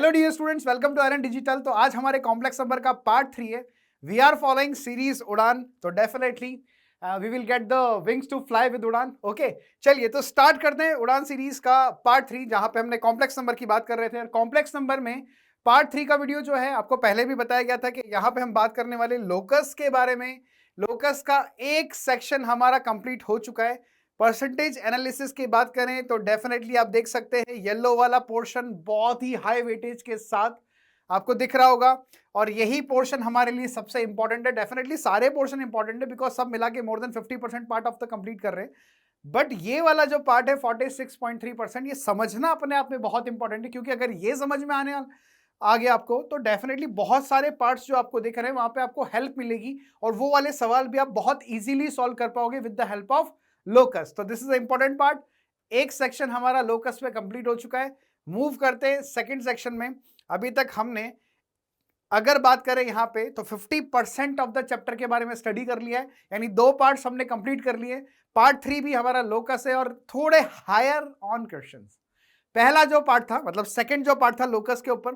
Hello dear students, welcome to Iron Digital. तो आज हमारे कॉम्प्लेक्स नंबर का पार्ट 3 है। We are following series Udaan, तो definitely we will get the wings to fly with Udaan. Okay, चलिए तो स्टार्ट करते हैं उड़ान सीरीज का पार्ट 3, जहां पे हमने कॉम्प्लेक्स नंबर की बात कर रहे थे। और कॉम्प्लेक्स नंबर में पार्ट 3 का वीडियो जो है आपको पहले भी बताया गया था कि यहाँ पे हम बात करने वाले लोकस के बारे में। लोकस का एक सेक्शन हमारा कंप्लीट हो चुका है। परसेंटेज एनालिसिस की बात करें तो डेफिनेटली आप देख सकते हैं येलो वाला पोर्शन बहुत ही हाई वेटेज के साथ आपको दिख रहा होगा, और यही पोर्शन हमारे लिए सबसे इंपॉर्टेंट है। डेफिनेटली सारे पोर्शन इंपॉर्टेंट है बिकॉज सब मिला के more than 50% part of the complete कर रहे हैं। बट ये वाला जो पार्ट है 46.3%, ये समझना अपने आप में बहुत इंपॉर्टेंट है, क्योंकि अगर ये समझ में आ गया आपको तो डेफिनेटली बहुत सारे पार्ट्स जो आपको दिख रहे हैं वहां पे आपको हेल्प मिलेगी, और वो वाले सवाल भी आप बहुत इजीली सॉल्व कर पाओगे with the help of locus. तो दिस इज इंपॉर्टेंट पार्ट। एक सेक्शन हमारा लोकस पे कंप्लीट हो चुका है। मूव करते हैं सेकंड सेक्शन में। अभी तक हमने अगर बात करें यहां पे तो 50% ऑफ द चैप्टर के बारे में स्टडी कर लिया है, यानी 2 पार्ट्स हमने कंप्लीट कर लिए। पार्ट 3 भी हमारा लोकस है और थोड़े हायर ऑन क्वेश्चंस। पहला जो पार्ट था, मतलब सेकंड जो पार्ट था लोकस के ऊपर,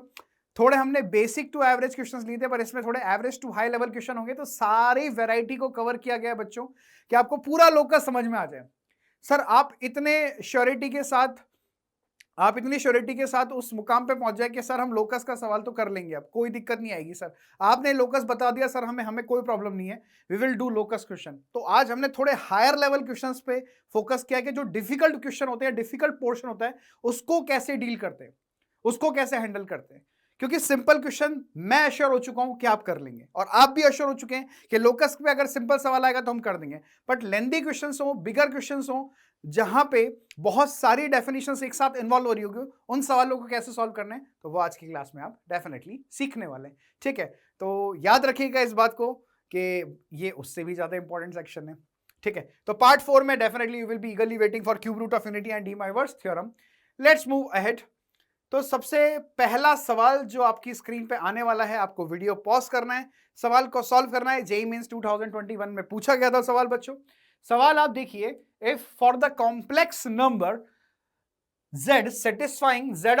थोड़े हमने बेसिक टू एवरेज क्वेश्चंस लिए थे, पर इसमें थोड़े average to high level question होंगे। तो सारी वैरायटी को कवर किया गया है बच्चों, कि आपको पूरा लोकस समझ में आ जाए। सर आप इतने श्योरिटी के साथ उस मुकाम पे पहुंच जाए कि सर हम लोकस का सवाल तो कर लेंगे, अब कोई दिक्कत नहीं आएगी। सर आपने लोकस बता दिया, सर हमें कोई प्रॉब्लम नहीं है, we will do locus question. तो आज हमने थोड़े हायर लेवल क्वेश्चंस पे फोकस किया कि जो डिफिकल्ट क्वेश्चन होते हैं, डिफिकल्ट पोर्शन होता है, उसको कैसे डील करते हैं, उसको कैसे हैंडल करते हैं। क्योंकि सिंपल क्वेश्चन मैं अश्योर हो चुका हूं कि आप कर लेंगे, और आप भी अश्योर हो चुके हैं कि लोकस पे अगर सिंपल सवाल आएगा तो हम कर देंगे। बट लेंदी क्वेश्चंस हो, बिगर क्वेश्चंस हो, जहां पे बहुत सारी डेफिनेशंस एक साथ इन्वॉल्व हो रही होगी, उन सवालों को कैसे सॉल्व करना है, तो वो आज की क्लास में आप डेफिनेटली सीखने वाले हैं। ठीक है, तो याद रखिएगा इस बात को कि ये उससे भी ज्यादा इंपॉर्टेंट सेक्शन है। ठीक है, तो पार्ट 4 में definitely you will be eagerly waiting for cube root of unity and de Moivre's theorem. Let's move ahead. तो सबसे पहला सवाल जो आपकी स्क्रीन पे आने वाला है, आपको वीडियो पॉज करना है, सवाल को सॉल्व करना है। जेईई मेंस 2021 में पूछा गया था सवाल बच्चों। सवाल आप देखिए, if for the complex number z satisfying z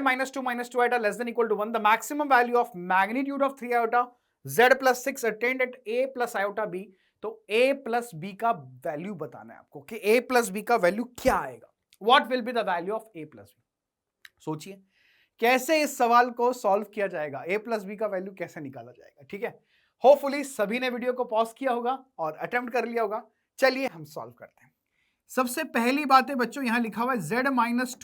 minus 2 iota less than equal to 1, the maximum value of magnitude of 3 iota z plus 6 attained at a plus iota b। तो a plus b का value बताना है आपको कि a plus b का value क्या आएगा। What will be the value of a plus b? सोचिए कैसे इस सवाल को सॉल्व किया जाएगा, a प्लस बी का वैल्यू कैसे निकाला जाएगा। ठीक है, होपफुली सभी ने वीडियो को पॉज किया होगा और अटेम्प्ट कर लिया होगा। चलिए हम सॉल्व करते हैं। सबसे पहली बात है बच्चों, यहां लिखा हुआ है z minus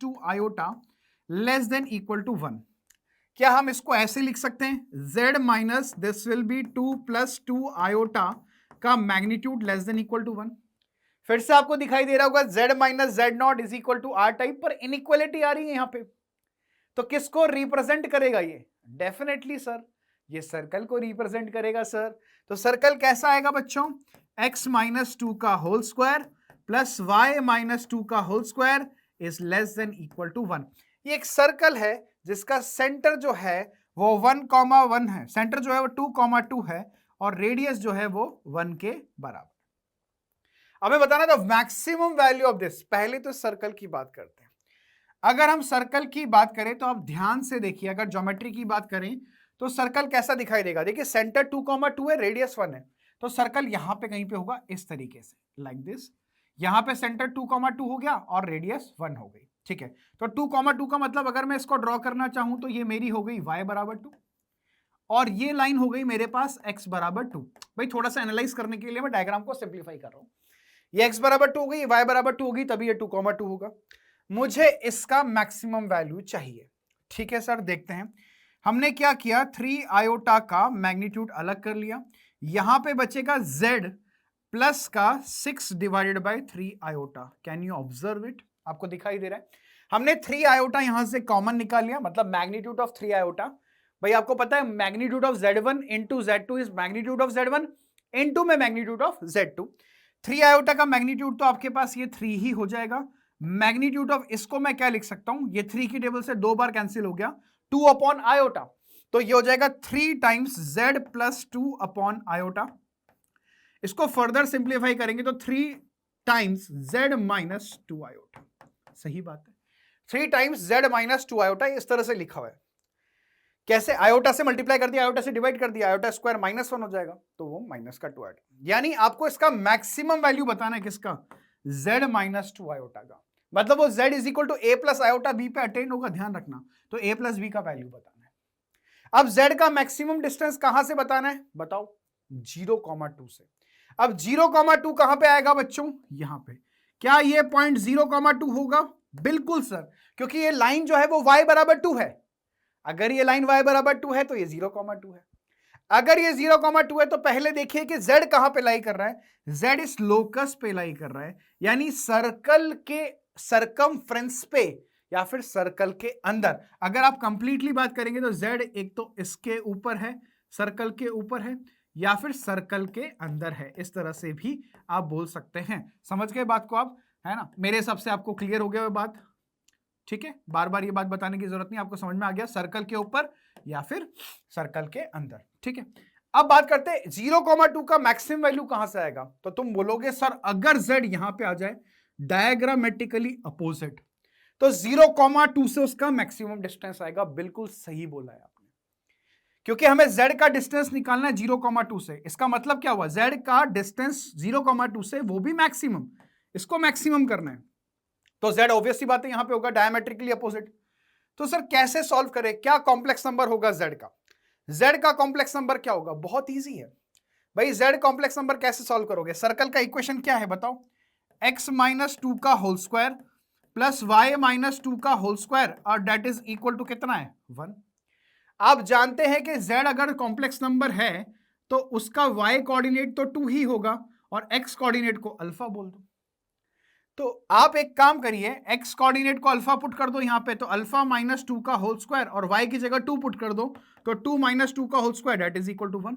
two iota less than equal to 1। क्या हम इसको ऐसे लिख सकते हैं, z minus this will be 2 plus 2 iota का magnitude less than equal to 1। फिर से आपको दिखाई दे रहा होगा z minus z naught is equal to r type, पर इनइक्वालिटी आ रही है यहां पे। तो किसको रिप्रेजेंट करेगा ये? डेफिनेटली सर ये सर्कल को रिप्रेजेंट करेगा सर। तो सर्कल कैसा आएगा बच्चों, x माइनस 2 का whole square plus y minus 2 का whole square is less than equal to 1। ये एक सर्कल है जिसका सेंटर जो है वो 1,1 है, सेंटर जो है वो 2,2 है, और रेडियस जो है वो 1 के बराबर। हमें बताना था मैक्सिमम वैल्यू ऑफ दिस। पहले तो सर्कल की बात करते हैं। अगर हम सर्कल की बात करें तो आप ध्यान से देखिए, अगर ज्योमेट्री की बात करें तो सर्कल कैसा दिखाई देगा। देखिए सेंटर 2,2 है, रेडियस 1 है, तो सर्कल यहां पे कहीं पे होगा इस तरीके से, लाइक दिस। यहां पे सेंटर 2,2 हो गया और रेडियस 1 हो गई। ठीक है, तो 2,2 का मतलब अगर मैं इसको ड्रॉ करना चाहूं तो ये मेरी हो गई y बराबर 2, और ये लाइन हो गई मेरे पास x बराबर 2। भाई थोड़ा सा एनालाइज करने के लिए मैं डायग्राम को सिंप्लीफाई कर रहा हूं। ये x बराबर 2 हो गई, y बराबर 2 होगी, तभी ये 2,2 होगा। मुझे इसका मैक्सिमम वैल्यू चाहिए। ठीक है सर, देखते हैं। हमने क्या किया, 3 आयोटा का मैग्नीट्यूड अलग कर लिया। यहां पे बचेगा z प्लस का 6 divided by 3 iota. Can you observe it? आपको दिखाई दे रहा है, हमने 3 आयोटा यहां से कॉमन निकाल लिया, मतलब मैग्नीट्यूड ऑफ 3 आयोटा। भाई आपको पता है magnitude of z1 into z2 is magnitude of z1 into में मैग्नीट्यूड ऑफ z2। 3 आयोटा का मैग्नीट्यूड तो आपके पास ये 3 ही हो जाएगा। मैग्नीट्यूड ऑफ इसको मैं क्या लिख सकता हूं, ये 3 की टेबल से 2 बार कैंसिल हो गया, 2 अपॉन आयोटा। तो ये हो जाएगा 3 times z plus 2 upon iota. इसको फर्दर सिंप्लीफाई करेंगे तो 3 टाइम्स z माइनस 2 आयोटा। सही बात है, 3 टाइम्स जेड माइनस 2 आयोटा, इस तरह से लिखा हुआ है। कैसे? आयोटा से मल्टीप्लाई कर दिया, आयोटा से डिवाइड कर दिया, आयोटा स्क्वायर -1 हो जाएगा, तो वो माइनस का 2 आयोटा। यानी आपको इसका मैक्सिमम वैल्यू बताना है, किसका? z माइनस 2 आयोटा का। मतलब वो z is equal to a plus iota b पे अटेंड होगा, ध्यान रखना। तो a प्लस b का वैल्यू बताना है। अब z का मैक्सिमम डिस्टेंस कहां से बताना है, बताओ? 0,2 से। अब 0,2 कहां पे आएगा बच्चों? यहां पे। क्या ये पॉइंट 0,2 होगा? बिल्कुल सर, क्योंकि ये लाइन जो है वो y बराबर 2 है। अगर ये लाइन y बराबर 2 है तो ये 0,2 है। अगर ये 0,2 है तो पहले देखिए कि z कहां पे लाई कर रहा है? z इस लोकस पे लाई कर रहा है, यानी सर्कल के सरकमफ्रेंस पे या फिर सर्कल के अंदर। अगर आप कंप्लीटली बात करेंगे तो z एक तो इसके ऊपर है, सर्कल के ऊपर है, या फिर सर्कल के अंदर है, इस तरह से भी आप बोल सकते हैं। समझ गए बात को आप, है ना? मेरे हिसाब से आपको क्लियर हो गया वो बात, ठीक है? बार बार ये बात बताने की जरूरत नहीं, आपको समझ में आ गया, सर्कल के ऊपर या फिर सर्कल के अंदर, ठीक है? अब बात करते हैं 0,2 का मैक्सिमम वैल्यू कहां से आएगा। तो तुम बोलोगे सर अगर z यहां पे आ जाए डायग्रामेटिकली अपोजिट, तो 0,2 से उसका मैक्सिमम डिस्टेंस आएगा। बिल्कुल सही बोला है आपने, क्योंकि हमें z का डिस्टेंस निकालना है 0,2 से। इसका मतलब क्या हुआ? z का डिस्टेंस 0,2 से, वो भी मैक्सिमम, इसको मैक्सिमम करना है। तो z ऑब्वियस सी बात है यहां पे होगा डायमेट्रिकली अपोजिट। तो सर कैसे सॉल्व करें? क्या कॉम्प्लेक्स नंबर होगा z का? z का कॉम्प्लेक्स नंबर क्या होगा? बहुत इजी है भाई। z कॉम्प्लेक्स नंबर कैसे सॉल्व करोगे? सर्कल का इक्वेशन क्या है बताओ? x माइनस 2 का whole square plus y minus 2 का होल स्क्वायर, और डेट इज इक्वल टू कितना है? 1। आप जानते हैं कि z अगर कॉम्प्लेक्स नंबर है तो उसका y कोऑर्डिनेट तो 2 ही होगा और x कोऑर्डिनेट को अल्फा बोल दो। तो आप एक काम करिए, x कोऑर्डिनेट को अल्फा पुट कर दो यहां पे, तो अल्फा माइनस 2 का होल स्क्वायर, और y की जगह 2 पुट कर दो, तो 2 माइनस 2 का whole square that is equal to 1।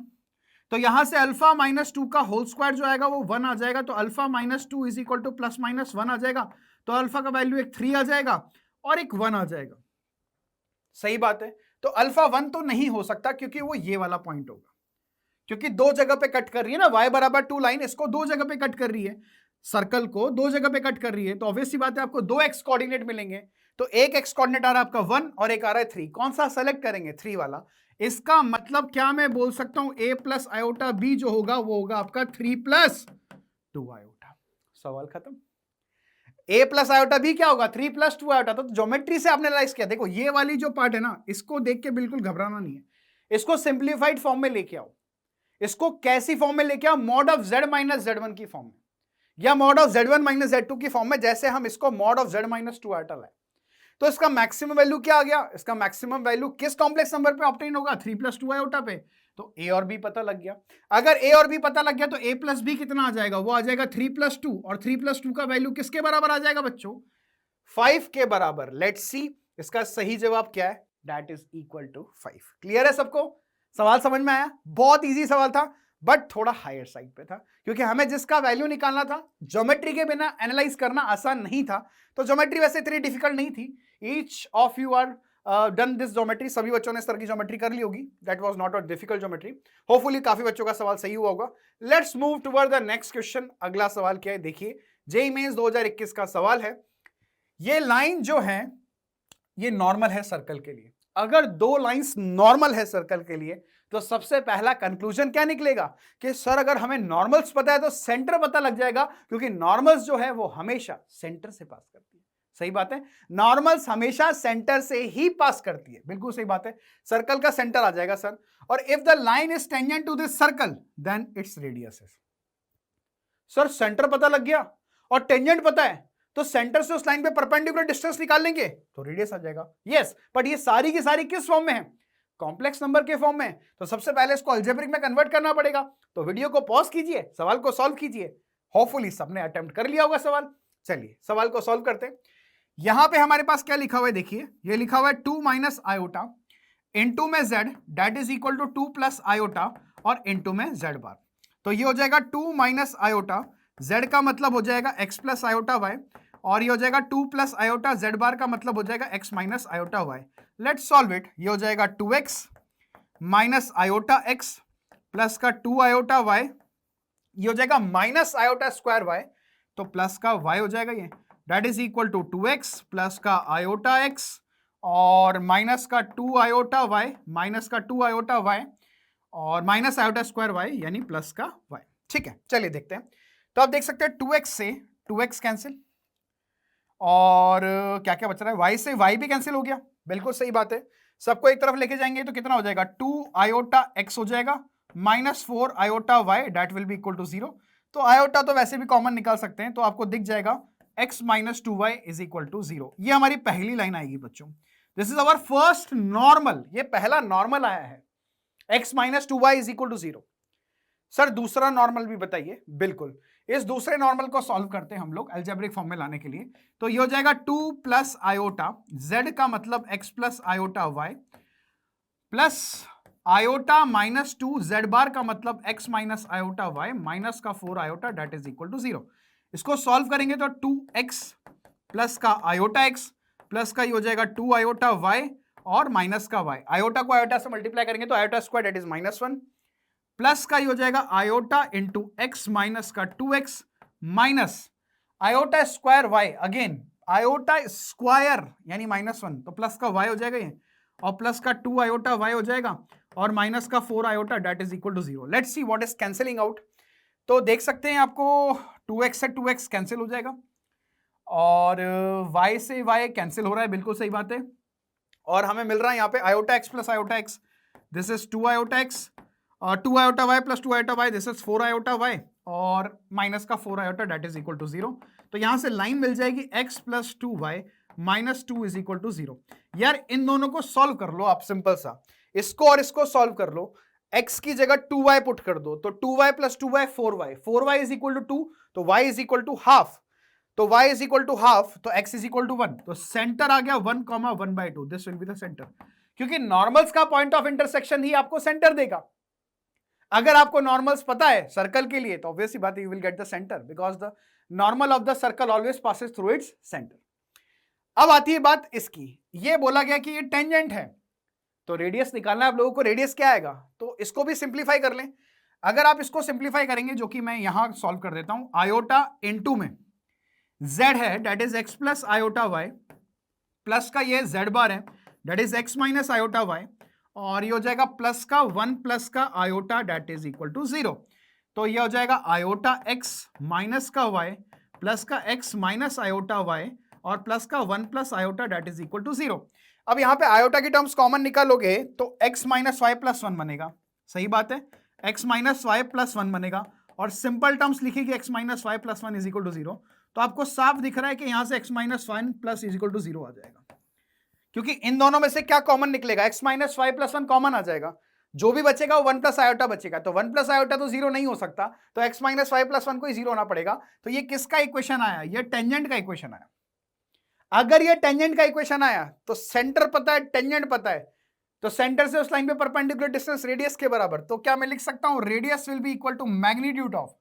तो यहां से अल्फा माइनस 2 का होल स्क्वायर जो आएगा वो 1 आ जाएगा, तो alpha minus 2 is equal two plus minus 1 आ जाएगा। तो अल्फा का वैल्यू एक 3 आ जाएगा और एक 1 आ जाएगा। सही बात है। तो अल्फा 1 तो नहीं हो सकता क्योंकि वो ये वाला पॉइंट होगा, क्योंकि दो जगह पे कट कर रही है ना, y बराबर 2 लाइन इसको दो जगह पे कट कर रही है, सर्कल को दो जगह पे कट कर रही है, तो ऑब्वियस सी बात है आपको दो x कोऑर्डिनेट मिलेंगे। तो एक x कोऑर्डिनेट आ रहा है आपका 1 और एक आ रहा है 3। कौन सा सेलेक्ट करेंगे? 3 वाला। इसका मतलब क्या मैं बोल सकता हूं a प्लस आयोटा b जो होगा वो होगा आपका 3 प्लस 2 आयोटा। सवाल खत्म। a प्लस आयोटा b क्या होगा? 3 प्लस 2 आयोटा। तो ज्योमेट्री से आपने एनालाइज किया। देखो ये वाली जो पार्ट है ना, इसको देख के बिल्कुल घबराना नहीं है, इसको सिंप्लीफाइड फॉर्म में लेके आओ। इसको कैसी फॉर्म में लेके आओ? Mod of z minus z1 की फॉर्म में, या mod of z1 minus z2 की फॉर्म में, जैसे हम इसको mod of z minus 2 iota लाए। तो इसका मैक्सिमम वैल्यू क्या आ गया? इसका मैक्सिमम वैल्यू किस कॉम्प्लेक्स नंबर पे ऑब्टेन होगा? 3 प्लस 2 आयोटा पे। तो a और b पता लग गया। अगर a और b पता लग गया तो a प्लस b कितना आ जाएगा? वो आ जाएगा 3 प्लस 2, और 3 प्लस 2 का वैल्यू किसके बराबर आ जाएगा बच्चों? 5 के बराबर। लेट्स सी इसका सही जवाब क्या है? That is equal to 5। Clear है सबको? सवाल समझ में आया? बहुत इजी सवाल था, बट थोड़ा हायर साइड पे था, क्योंकि हमें जिसका वैल्यू निकालना था, ज्योमेट्री के बिना एनालाइज करना आसान नहीं था। तो ज्योमेट्री वैसे इतनी डिफिकल्ट नहीं थी। Each of you are done this geometry, सभी बच्चों ने इस तरह की ज्योमेट्री कर ली होगी। That was not a difficult geometry. Hopefully काफी बच्चों का सवाल सही हुआ होगा। Let's move toward the next question. अगला सवाल क्या है देखिए, जेईई मेंस 2021 का सवाल है। ये लाइन जो है ये नॉर्मल है सर्कल के लिए। अगर दो लाइंस नॉर्मल है सर्कल के लिए तो सबसे पहला कंक्लूजन क्या निकलेगा कि सर अगर हमें नॉर्मल्स पता है तो सेंटर पता लग जाएगा, क्योंकि नॉर्मल्स जो है वो हमेशा सेंटर से पास करती है। सही बात है, नॉर्मल्स हमेशा सेंटर से ही पास करती है। बिल्कुल सही बात है, सर्कल का सेंटर आ जाएगा सर। और if the line is tangent to this circle then its radius is. Sir centre पता लग गया और टेंजेंट पता है, तो सेंटर से उस लाइन पे परपेंडिकुलर डिस्टेंस निकाल लेंगे तो रेडियस आ जाएगा। यस, बट ये सारी की सारी किस फॉर्म में है? कॉम्प्लेक्स नंबर के फॉर्म में। तो सबसे पहले इसको अलजेब्रिक में कन्वर्ट करना पड़ेगा। तो वीडियो को पॉज कीजिए, सवाल को सॉल्व कीजिए। होपफुली सबने अटेम्प्ट कर लिया होगा सवाल। चलिए सवाल को सॉल्व करते हैं। यहां पे हमारे पास क्या लिखा हुआ है देखिए, ये लिखा हुआ है 2 माइनस आयोटा इंटू में z that is equal to 2 plus iota और इंटू में z बार। तो ये हो जाएगा 2 माइनस आयोटा, z का मतलब हो जाएगा x प्लस आयोटा y, और ये हो जाएगा 2 प्लस आयोटा z बार का मतलब हो जाएगा x minus iota y। Let's solve it. ये हो जाएगा 2x minus iota x plus का 2 आयोटा y, ये हो जाएगा माइनस आयोटा स्क्वायर y, तो प्लस का y हो जाएगा ये, that is equal to 2x plus का आयोटा x और माइनस का 2 आयोटा y, माइनस का 2 आयोटा y और माइनस आयोटा स्क्वायर y यानी प्लस का y। ठीक है, चलिए देखते हैं। तो आप देख सकते हैं 2x से 2x कैंसिल और क्या क्या बच रहा है, y से y भी कैंसिल हो गया, बिल्कुल सही बात है। सबको एक तरफ लेके जाएंगे तो कितना हो जाएगा, 2 आयोटा x हो जाएगा minus 4 iota y that will be equal to 0। तो आयोटा तो वैसे भी कॉमन निकाल सकते हैं, तो आपको दिख जाएगा x minus 2y is equal to 0। ये हमारी पहली लाइन आएगी बच्चों, this is our first normal, ये पहला नॉर्मल आया है, x minus 2y is equal to 0। Sir दूसरा नॉर्मल भी बताइए, बिल्कुल। इस दूसरे नॉर्मल को सॉल्व करते हैं हम लोग अलजेब्रिक फॉर्म में लाने के लिए। तो ये हो जाएगा 2 प्लस आयोटा, z का मतलब x plus iota y plus iota minus 2 z bar का मतलब x minus iota y minus का 4 iota that is equal to 0। इसको सॉल्व करेंगे तो 2x प्लस का आयोटा x प्लस का ये हो जाएगा 2 आयोटा y और माइनस का y, आयोटा को आयोटा से मल्टीप्लाई करेंगे तो iota square that is -1 plus का ये हो जाएगा आयोटा इंटू x माइनस का 2x minus iota square y, again iota square यानी -1 तो प्लस का y हो जाएगा ये और प्लस का 2 आयोटा y हो जाएगा और माइनस का 4 iota that is equal to 0। Let's see what is cancelling out. तो देख सकते हैं आपको 2x से 2x कैंसिल हो जाएगा और y से y कैंसिल हो रहा है, बिल्कुल सही बात है। और हमें मिल रहा है यहाँ पे iota x plus iota x, this is 2 iota x और 2 iota y plus 2 iota y, this is 4 iota y और माइनस का 4 iota that is equal to 0। तो यहां से लाइन मिल जाएगी x plus 2y minus 2 is equal to 0। यार इन दोनों को सॉल्व कर लो आप, सिंपल सा, इसको और इसको सॉल्व कर लो। x की जगह 2y पुट कर दो तो 2y plus 2y 4y, 4y is equal to 2 तो y is equal to half, तो y is equal to half तो x इज इक्वल टू 1, तो सेंटर आ गया 1,1/2, this will be the centre, क्योंकि नॉर्मल्स का पॉइंट ऑफ इंटरसेक्शन ही आपको सेंटर देगा। अगर आपको नॉर्मल्स पता है सर्कल के लिए तो ऑब्वियसली बात you will get the centre because the normal of the circle always passes through its centre. अब आती है बात इसकी, ये बोला गया कि ये टेंजेंट है तो रेडियस निकालना है आप लोगों को, रेडियस क्या आएगा, तो इसको भी सिंप्लीफाई कर लें। अगर आप इसको सिंप्लीफाई करेंगे, जो कि मैं यहां सॉल्व कर देता हूं, आयोटा इनटू में z है that is x plus iota y plus का ये z बार है that is x minus iota y और ये हो जाएगा प्लस का 1 प्लस का iota that is equal to 0। तो ये हो जाएगा आयोटा x माइनस का y प्लस का x माइनस आयोटा y और प्लस का 1 plus iota that is equal to 0। अब यहां पे आयोटा की टर्म्स कॉमन निकालोगे तो x माइनस वाई प्लस 1 बनेगा, सही बात है, x माइनस वाई प्लस 1 बनेगा और सिंपल टर्म्स लिखेगी x minus y plus 1 is equal to 0। तो आपको साफ दिख रहा है कि यहां से x minus 1 plus is equal to 0 आ जाएगा, क्योंकि इन दोनों में से क्या कॉमन निकलेगा, x minus y plus 1 common आ जाएगा, जो भी बचेगा वो 1 प्लस आयोटा बचेगा, तो 1 प्लस आयोटा तो 0 नहीं हो सकता, तो x माइनस वाई प्लस 1 को ही 0 होना पड़ेगा। तो ये किसका इक्वेशन आया, ये टेंजेंट का इक्वेशन आया। अगर ये टेंजेंट का इक्वेशन आया तो सेंटर पता है, टेंजेंट पता है, तो सेंटर से उस लाइन पे परपेंडिकुलर डिस्टेंस रेडियस के बराबर, तो क्या मैं लिख सकता हूं, radius will be equal to magnitude of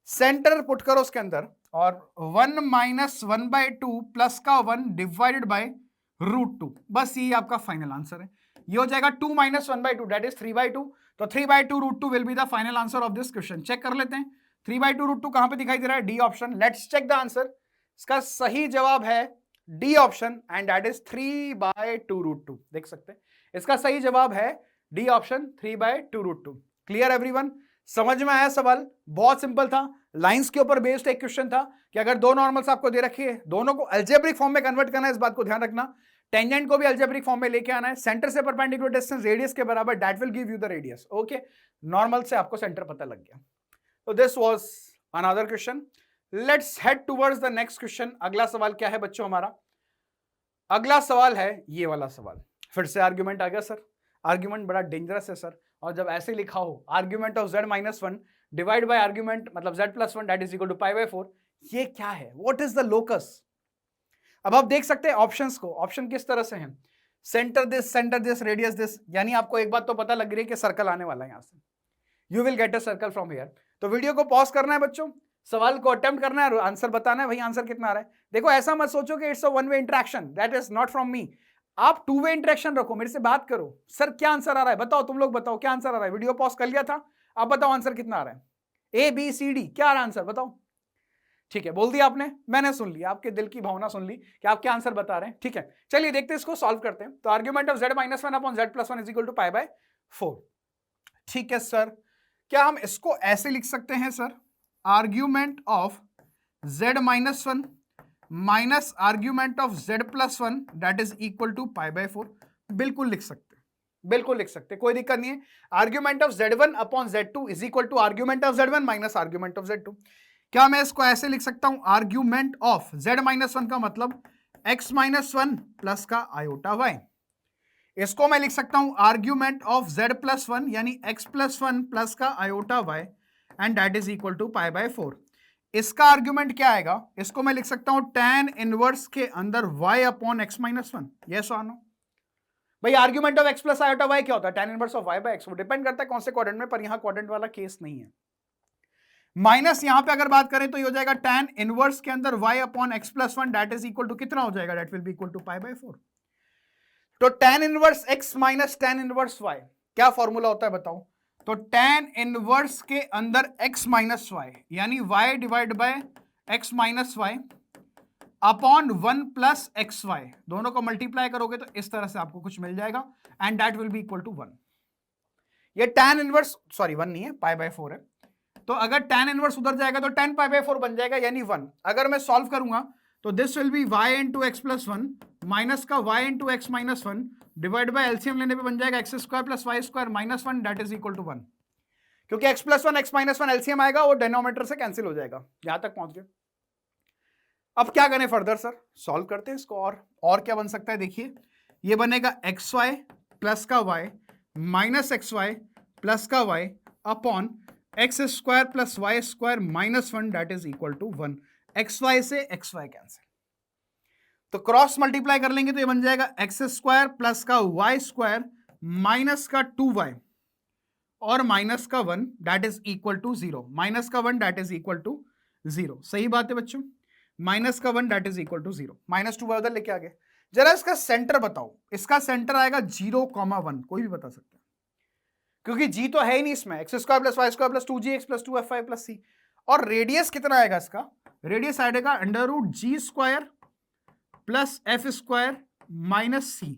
centre put करो उसके अंदर और 1 माइनस 1/2 प्लस का 1 डिवाइडेड बाय √2, बस ये आपका फाइनल आंसर है। ये हो जाएगा 2 माइनस 1/2 दैट इज 3/2, तो 3/2 √2 will be the final answer of this question. Check कर लेते हैं 3/2 √2 कहां पे दिखाई दे रहा है, D option. Let's check the answer. इसका सही जवाब है D option and that is 3/2 √2। देख सकते हैं इसका सही जवाब है डी ऑप्शन 3/2 √2। क्लियर एवरीवन, समझ में आया सवाल, बहुत सिंपल था, लाइंस के ऊपर बेस्ड एक क्वेश्चन था कि अगर दो नॉर्मल्स आपको दे रखी है, दोनों को अलजेब्रिक फॉर्म में कन्वर्ट करना है, इस बात को ध्यान रखना। टेंजेंट को भी अलजेब्रिक फॉर्म में लेके आना है, सेंटर से परपेंडिकुलर डिस्टेंस रेडियस के बराबर, that will give you the radius. Okay, normal से आपको सेंटर पता लग गया। तो this was another question. Let's head towards the next question. अगला सवाल क्या है बच्चों हमारा, अगला सवाल है ये वाला सवाल। फिर से आर्ग्यूमेंट आ गया सर, आर्ग्यूमेंट बड़ा डेंजरस है सर, और जब ऐसे लिखा हो argument of z minus 1 divide by argument मतलब z plus 1 that is equal to π/4, ये क्या है, व्हाट इज द लोकस। अब आप देख सकते हैं ऑप्शंस को, ऑप्शन किस तरह से हैं, सेंटर दिस रेडियस दिस, यानी आपको एक बात तो पता लग रही है कि सर्कल आने वाला है यहां से, you will get a circle from here. तो वीडियो को पॉज करना है बच्चों, सवाल को अटेम्प्ट करना है, आंसर बताना है, भाई आंसर कितना आ रहा है। देखो ऐसा मत सोचो कि it's a one way interaction, that is not from me, आप टू वे इंटरेक्शन रखो, मेरे से बात करो, सर क्या आंसर आ रहा है बताओ, तुम लोग बताओ क्या आंसर आ रहा है। वीडियो पॉज कर लिया था, आप बताओ आंसर कितना आ रहा है, A B C D क्या आ रहा है आंसर बताओ। ठीक है, बोल दिया आपने, मैंने सुन लिया, आपके दिल की भावना सुन ली कि आप क्या आंसर बता रहे हैं। ठीक है, चलिए देखते हैं, इसको सॉल्व करते हैं। तो argument of z minus one upon z plus one is equal to pi by 4। ठीक है सर, क्या हम इसको ऐसे लिख सकते हैं sir, argument of z minus one minus argument of z plus one that is equal to pi by 4? बिल्कुल लिख सकते, बिल्कुल लिख सकते, कोई दिक्कत नहीं है। Argument of z1 upon z2 is equal to argument of z1 minus argument of z2। क्या मैं इसको ऐसे लिख सकता हूं, argument of z minus one का मतलब x माइनस वन प्लस का आयोटा y। इसको मैं लिख सकता हूं argument of z plus one यानी x प्लस वन प्लस का iota y and that is equal to pi by 4। इसका आर्ग्यूमेंट क्या आएगा, इसको मैं लिख सकता हूं tan इनवर्स के अंदर y upon x minus one. Yes और नो भाई, argument of x plus iota y क्या होता है, tan inverse of y by x। वो डिपेंड करता है कौन से क्वाड्रेंट में, पर यहां क्वाड्रेंट वाला केस नहीं है। माइनस यहां पे अगर बात करें तो ये हो जाएगा tan इनवर्स के अंदर y upon x plus one that is equal to कितना हो जाएगा, that will be equal to pi by 4। तो tan inverse x minus tan inverse y क्या फॉर्मूला होता है बताओ। तो tan इनवर्स के अंदर x माइनस y यानी y divide by x minus y upon 1 plus x y, दोनों को मल्टीप्लाई करोगे तो इस तरह से आपको कुछ मिल जाएगा and that will be equal to 1। ये tan इनवर्स, सॉरी 1 नहीं है, पाई बाय 4 है। तो अगर tan इनवर्स उधर जाएगा तो tan पाई बाय 4 बन जाएगा यानी 1। अगर मैं सॉल्व करूंगा तो this will be y into x plus one minus का y into x minus one divide by LCM लेने पे बन जाएगा x square plus y square minus one that is equal to 1। क्योंकि x plus one x minus one LCM आएगा, वो denominator से cancel हो जाएगा। यहां तक पहुंच गए। अब क्या करें फर्दर सर, सॉल्व करते हैं इसको। और क्या बन सकता है, देखिए ये बनेगा एक्स वाई प्लस का y minus x y plus का y upon x square plus y square minus one that is equal to 1। X y से एक्स वाई कैंसिल, तो क्रॉस मल्टीप्लाई कर लेंगे तो ये बन जाएगा एक्स स्क्वायर प्लस का वाई स्क्वायर माइनस का 2y और माइनस का 1 that is equal to 0। Minus का 1 दैट इज इक्वल टू 0, सही बात है बच्चों, माइनस का 1 that is equal to 0, minus 2 उधर लेके आ गए। जरा इसका सेंटर बताओ, इसका सेंटर आएगा 0,1, कोई भी बता सकता है क्योंकि g तो है ही नहीं इसमें, x square plus y square plus 2gx plus 2fy plus c। और रेडियस कितना आएगा इसका, रेडियस आएगा under root g square plus F square minus c.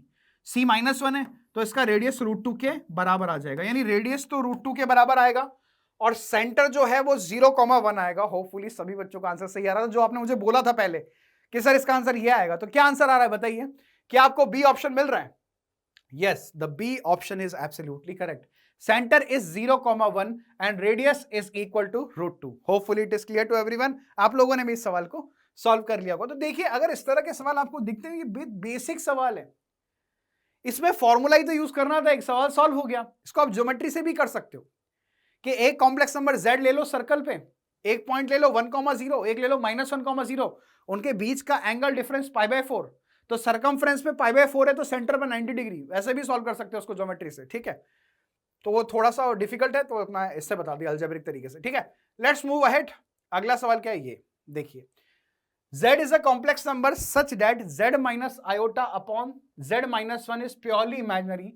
C minus 1 है तो इसका रेडियस √2 के बराबर आ जाएगा, यानी रेडियस तो √2 के बराबर आएगा और सेंटर जो है वो 0,1 आएगा। होपफुली सभी बच्चों का आंसर सही आ रहा था, जो आपने मुझे बोला था पहले कि सर इसका आंसर ये आएगा। तो क्या आंसर आ रहा है बताइए, क्या आपको बी ऑप्शन मिल रहा है? Yes, the B option is absolutely correct. Centre is 0,1 and radius is equal to √2। Hopefully it is clear to everyone. आप लोगों ने भी इस सवाल को सॉल्व कर लिया होगा। तो देखिए, अगर इस तरह के सवाल आपको दिखते हैं, ये बेसिक सवाल है, इसमें फॉर्मूला ही तो यूज करना था, एक सवाल सॉल्व हो गया। इसको आप ज्योमेट्री से भी कर सकते हो कि एक कॉम्प्लेक्स नंबर z ले लो सर्कल पे, एक पॉइंट ले लो 1,0, एक ले लो -1,0, उनके बीच का एंगल डिफरेंस पाई बाय 4, तो सरकमफ्रेंस पे पाई बाय 4 है तो सेंटर पे 90 डिग्री, वैसे भी सॉल्व कर सकते हो उसको ज्योमेट्री से। ठीक है, तो वो थोड़ा सा डिफिकल्ट है तो अपना इससे बता दिया अलजेब्रिक तरीके से। ठीक है, लेट्स मूव अहेड। अगला सवाल क्या है, ये देखिए, z is a complex number such that z minus iota upon z minus 1 is purely imaginary,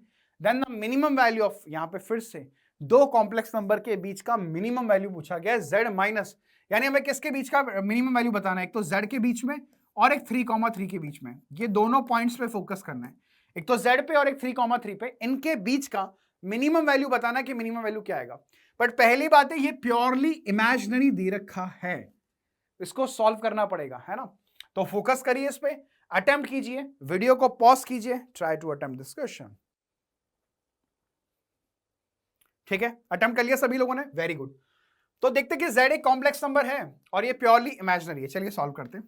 then the minimum value of, यहाँ पे फिर से दो कॉम्प्लेक्स नंबर के बीच का मिनिमम वैल्यू पूछा गया है, z माइनस, यानी हमें किसके बीच का मिनिमम वैल्यू बताना है, एक तो z के बीच में और एक 3,3 के बीच में। ये दोनों पॉइंट्स पे फोकस करना है, एक तो z पे और एक 3,3 पे, इनके बीच का मिनिमम वैल्यू बताना कि मिनिमम वैल्यू क्या आएगा। बट पहली बात है, ये प्योरली इमेजिनरी दे रखा है, इसको सॉल्व करना पड़ेगा, है ना। तो फोकस करिए इस पे, अटेम्प्ट कीजिए, वीडियो को पॉज कीजिए, try to attempt this question. ठीक है, अटेम्प्ट कर लिया सभी लोगों ने, वेरी गुड। तो देखते कि z एक कॉम्प्लेक्स नंबर है और ये प्योरली इमेजिनरी है। चलिए सॉल्व करते हैं।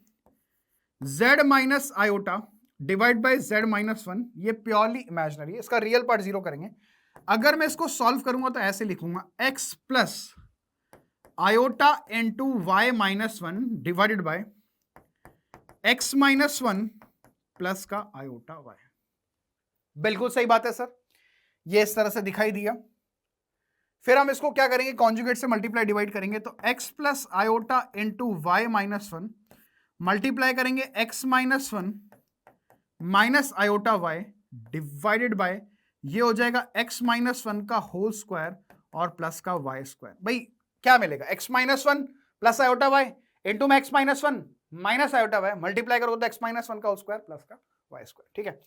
z minus iota divide by z minus 1, ये प्योरली इमेजिनरी है, इसका रियल पार्ट 0 करेंगे। अगर मैं इसको सॉल्व करूंगा तो ऐसे लिखूंगा, x plus iota into y minus 1 divided by x minus 1 plus का आयोटा y। बिल्कुल सही बात है सर, ये इस तरह से दिखाई दिया। फिर हम इसको क्या करेंगे, कॉन्जुगेट से मल्टीप्लाई डिवाइड करेंगे, तो x plus iota into y minus 1 multiply करेंगे x minus 1 minus iota y divided by, ये हो जाएगा x माइनस 1 का होल स्क्वायर और प्लस का y स्क्वायर। भाई क्या मिलेगा, x minus 1 plus iota y, into में x minus one minus iota y, multiply करोगे तो एक्स माइनस वन का होल स्क्वायर प्लस का वाई स्क्वायर। ठीक है,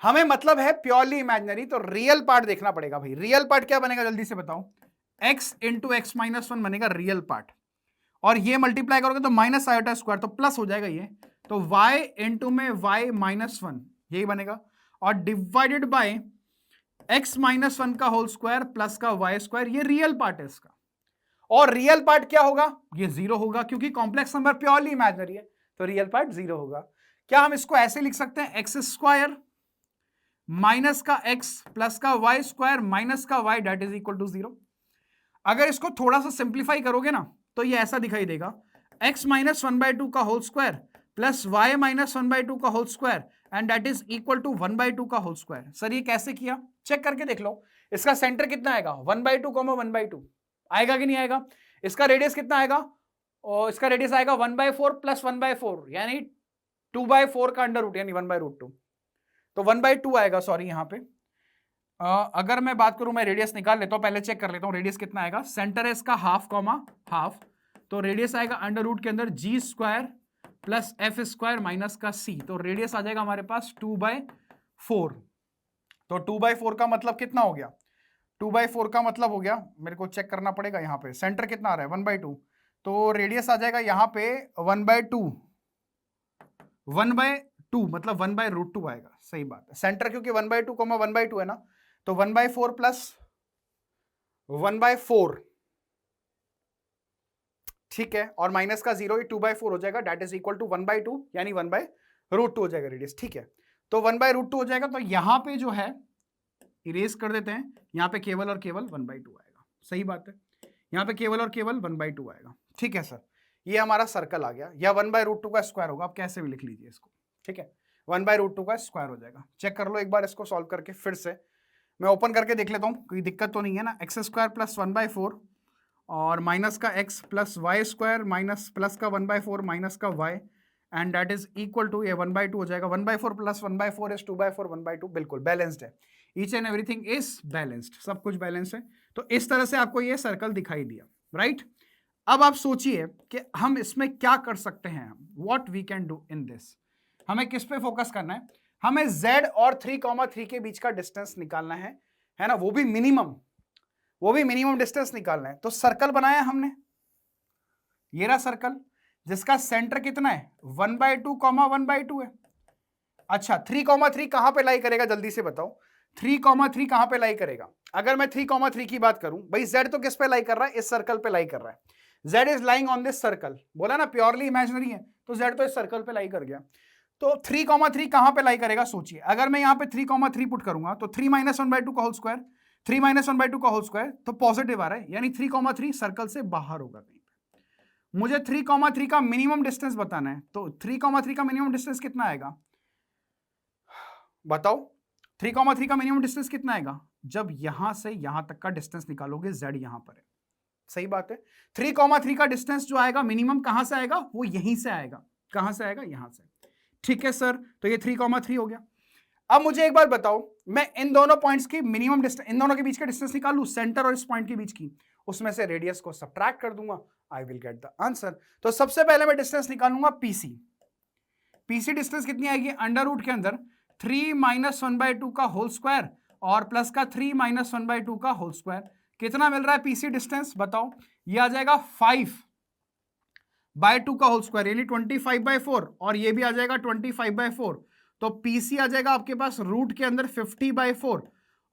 हमें मतलब है प्योरली इमेजिनरी, तो रियल पार्ट देखना पड़ेगा भाई। रियल पार्ट क्या बनेगा जल्दी से बताओ, x into x minus one बनेगा रियल पार्ट, और ये मल्टीप्लाई करोगे तो माइनस आयोटा स्क्वायर, तो प्लस हो जाएगा ये, तो y इंटू में y माइनस वन यही बनेगा, और divided by x minus one का होल स्क्वायर प्लस का y स्क्वायर, ये रियल पार्ट है इसका। और रियल पार्ट क्या होगा, ये जीरो होगा, क्योंकि कॉम्प्लेक्स नंबर प्योरली इमेजिनरी है, तो रियल पार्ट जीरो होगा। क्या हम इसको ऐसे लिख सकते हैं, एक्स स्क्वायर माइनस का x प्लस का y स्क्वायर माइनस का y that is equal to zero. अगर इसको थोड़ा सा सिंप्लीफाई करोगे ना तो ये ऐसा दिखाई देगा, x minus one by two का whole square plus y minus one by two का whole square and that is equal to one by two का होल स्क्वायर। सर ये कैसे किया, चेक करके देख लो। इसका सेंटर कितना आएगा, one by two comma one by to आएगा कि नहीं आएगा। इसका रेडियस कितना आएगा, और इसका रेडियस आएगा one by four plus one by four, यानी टू बाई फोर का अंडर रूट, यानी वन बाई रूट टू, तो वन बाई टू आएगा। सॉरी यहाँ पे अगर मैं बात करूं, मैं रेडियस निकाल लेता हूं, पहले चेक कर लेता हूं रेडियस कितना आएगा। सेंटर है इसका हाफ कॉमा हाफ, तो रेडियस आएगा अंडर रूट के अंदर G square plus F square minus का सी, तो रेडियस आ जाएगा हमारे पास टू बाई फोर। तो टू बाई फोर का मतलब कितना हो गया, टू बाई फोर का मतलब हो गया, मेरे को चेक करना पड़ेगा यहाँ पे सेंटर कितना आ रहा है, वन बाई टू, तो रेडियस आ जाएगा यहाँ पे one by to, one by to मतलब वन बाई रूट टू आएगा। सही बात है, सेंटर क्योंकि one by two comma one by to है ना, तो one by four plus one by four, ठीक है, और माइनस का जीरो, ये टू बाई फोर हो जाएगा, that is equal to one by two, यानी वन बाई रूट टू हो जाएगा रेडियस। ठीक है, तो वन बाई रूट टू हो जाएगा, तो यहां पे जो है इरेज कर देते हैं, यहां पे केवल और केवल वन बाई टू आएगा। सही बात है, यहां पे केवल और केवल वन बाई टू आएगा। ठीक है सर, ये हमारा सर्कल आ गया, या वन बाई रूट टू का स्क्वायर होगा, आप कैसे भी लिख लीजिए इसको। ठीक है, वन बाई रूट टू का स्क्वायर हो जाएगा। चेक कर लो एक बार इसको सॉल्व करके, फिर से मैं ओपन करके देख लेता हूँ, कोई दिक्कत तो नहीं है ना। X square plus one by four और माइनस का x plus y square minus plus का वन बाई फोर माइनस का y and that is equal to, ये वन बाई टू हो जाएगा, one by four plus one by four is two by four, one by two, बिल्कुल balanced है, each and everything is balanced, सब कुछ balance है। तो इस तरह से आपको ये सर्कल दिखाई दिया, राइट। अब आप सोचिए कि हम इसमें क्या कर सकते हैं, what we can do in this. हमें किस पे फोकस करना है, हमें z और 3,3 के बीच का डिस्टेंस निकालना है ना, वो भी मिनिमम डिस्टेंस निकालना है। तो सर्कल बनाया हमने, ये रहा सर्कल जिसका सेंटर कितना है, one by two comma one by to है। अच्छा 3,3 कहां पे लाई करेगा, जल्दी से बताओ 3,3 कहां पे लाई करेगा। अगर मैं 3,3 की बात करूं भाई, z तो किस पे लाई कर रहा है, इस सर्कल पे लाई कर रहा है, z is lying on this circle, बोला ना प्योरली इमेजिनरी है, तो z तो इस सर्कल पे लाई कर गया। तो 3,3 कहां पे लाई करेगा सोचिए। अगर मैं यहां पे 3,3 पुट करूंगा तो 3 माइनस वन बाई टू का whole square, 3 minus one by two का होल स्क्वायर, तो पॉजिटिव आ रहा है, यानी 3,3 सर्कल से बाहर होगा कहीं पे। मुझे 3,3 का मिनिमम डिस्टेंस बताना है, तो 3,3 का मिनिमम डिस्टेंस कितना आएगा बताओ। 3,3 का मिनिमम डिस्टेंस कितना आएगा, जब यहां से यहां तक का डिस्टेंस निकालोगे, z यहां पर है। सही बात है, 3,3 का डिस्टेंस जो आएगा मिनिमम कहां से आएगा, वो यहीं से आएगा। कहां से आएगा, यहां से। ठीक है सर, तो ये 3,3 हो गया। अब मुझे एक बात बताओ, मैं इन दोनों पॉइंट्स की मिनिमम डिस्टेंस, इन दोनों के बीच का डिस्टेंस निकालूं, सेंटर और इस पॉइंट के बीच की, उसमें से रेडियस को सब्ट्रैक्ट कर दूंगा, I will get the answer. तो सबसे पहले मैं डिस्टेंस निकालूंगा पीसी। पीसी डिस्टेंस कितनी आएगी, अंडर रूट के अंदर 3 माइनस वन बाई टू का होल स्क्वायर और प्लस का 3 माइनस वन बाई टू का होल स्क्वायर। कितना मिल रहा है पीसी डिस्टेंस बताओ, ये आ जाएगा 5 बाय टू का होल स्क्वायर, यानी 25/4, और ये भी आ जाएगा 25/4। तो पीसी आ जाएगा आपके पास रूट के अंदर 50/4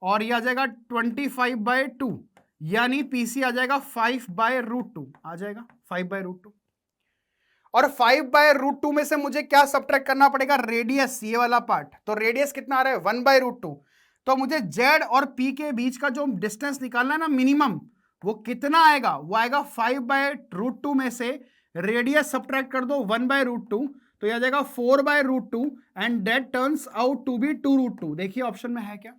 और ये आ जाएगा 25/2, यानी पीसी आ जाएगा 5/√2 आ जाएगा, 5/√2। और 5/√2 में से मुझे क्या सब्ट्रैक्ट करना पड़ेगा, रेडियस, ये वाला पार्ट। तो रेडियस कितना आ रहा है 1/√2। तो मुझे z और p के बीच का जो डिस्टेंस निकालना है ना मिनिमम, वो कितना आएगा, वो आएगा 5/√2 में से रेडियस सब्ट्रैक्ट कर दो 1/√2, तो यह आ जाएगा 4/√2 and that turns out to be 2√2। देखिए ऑप्शन में है क्या,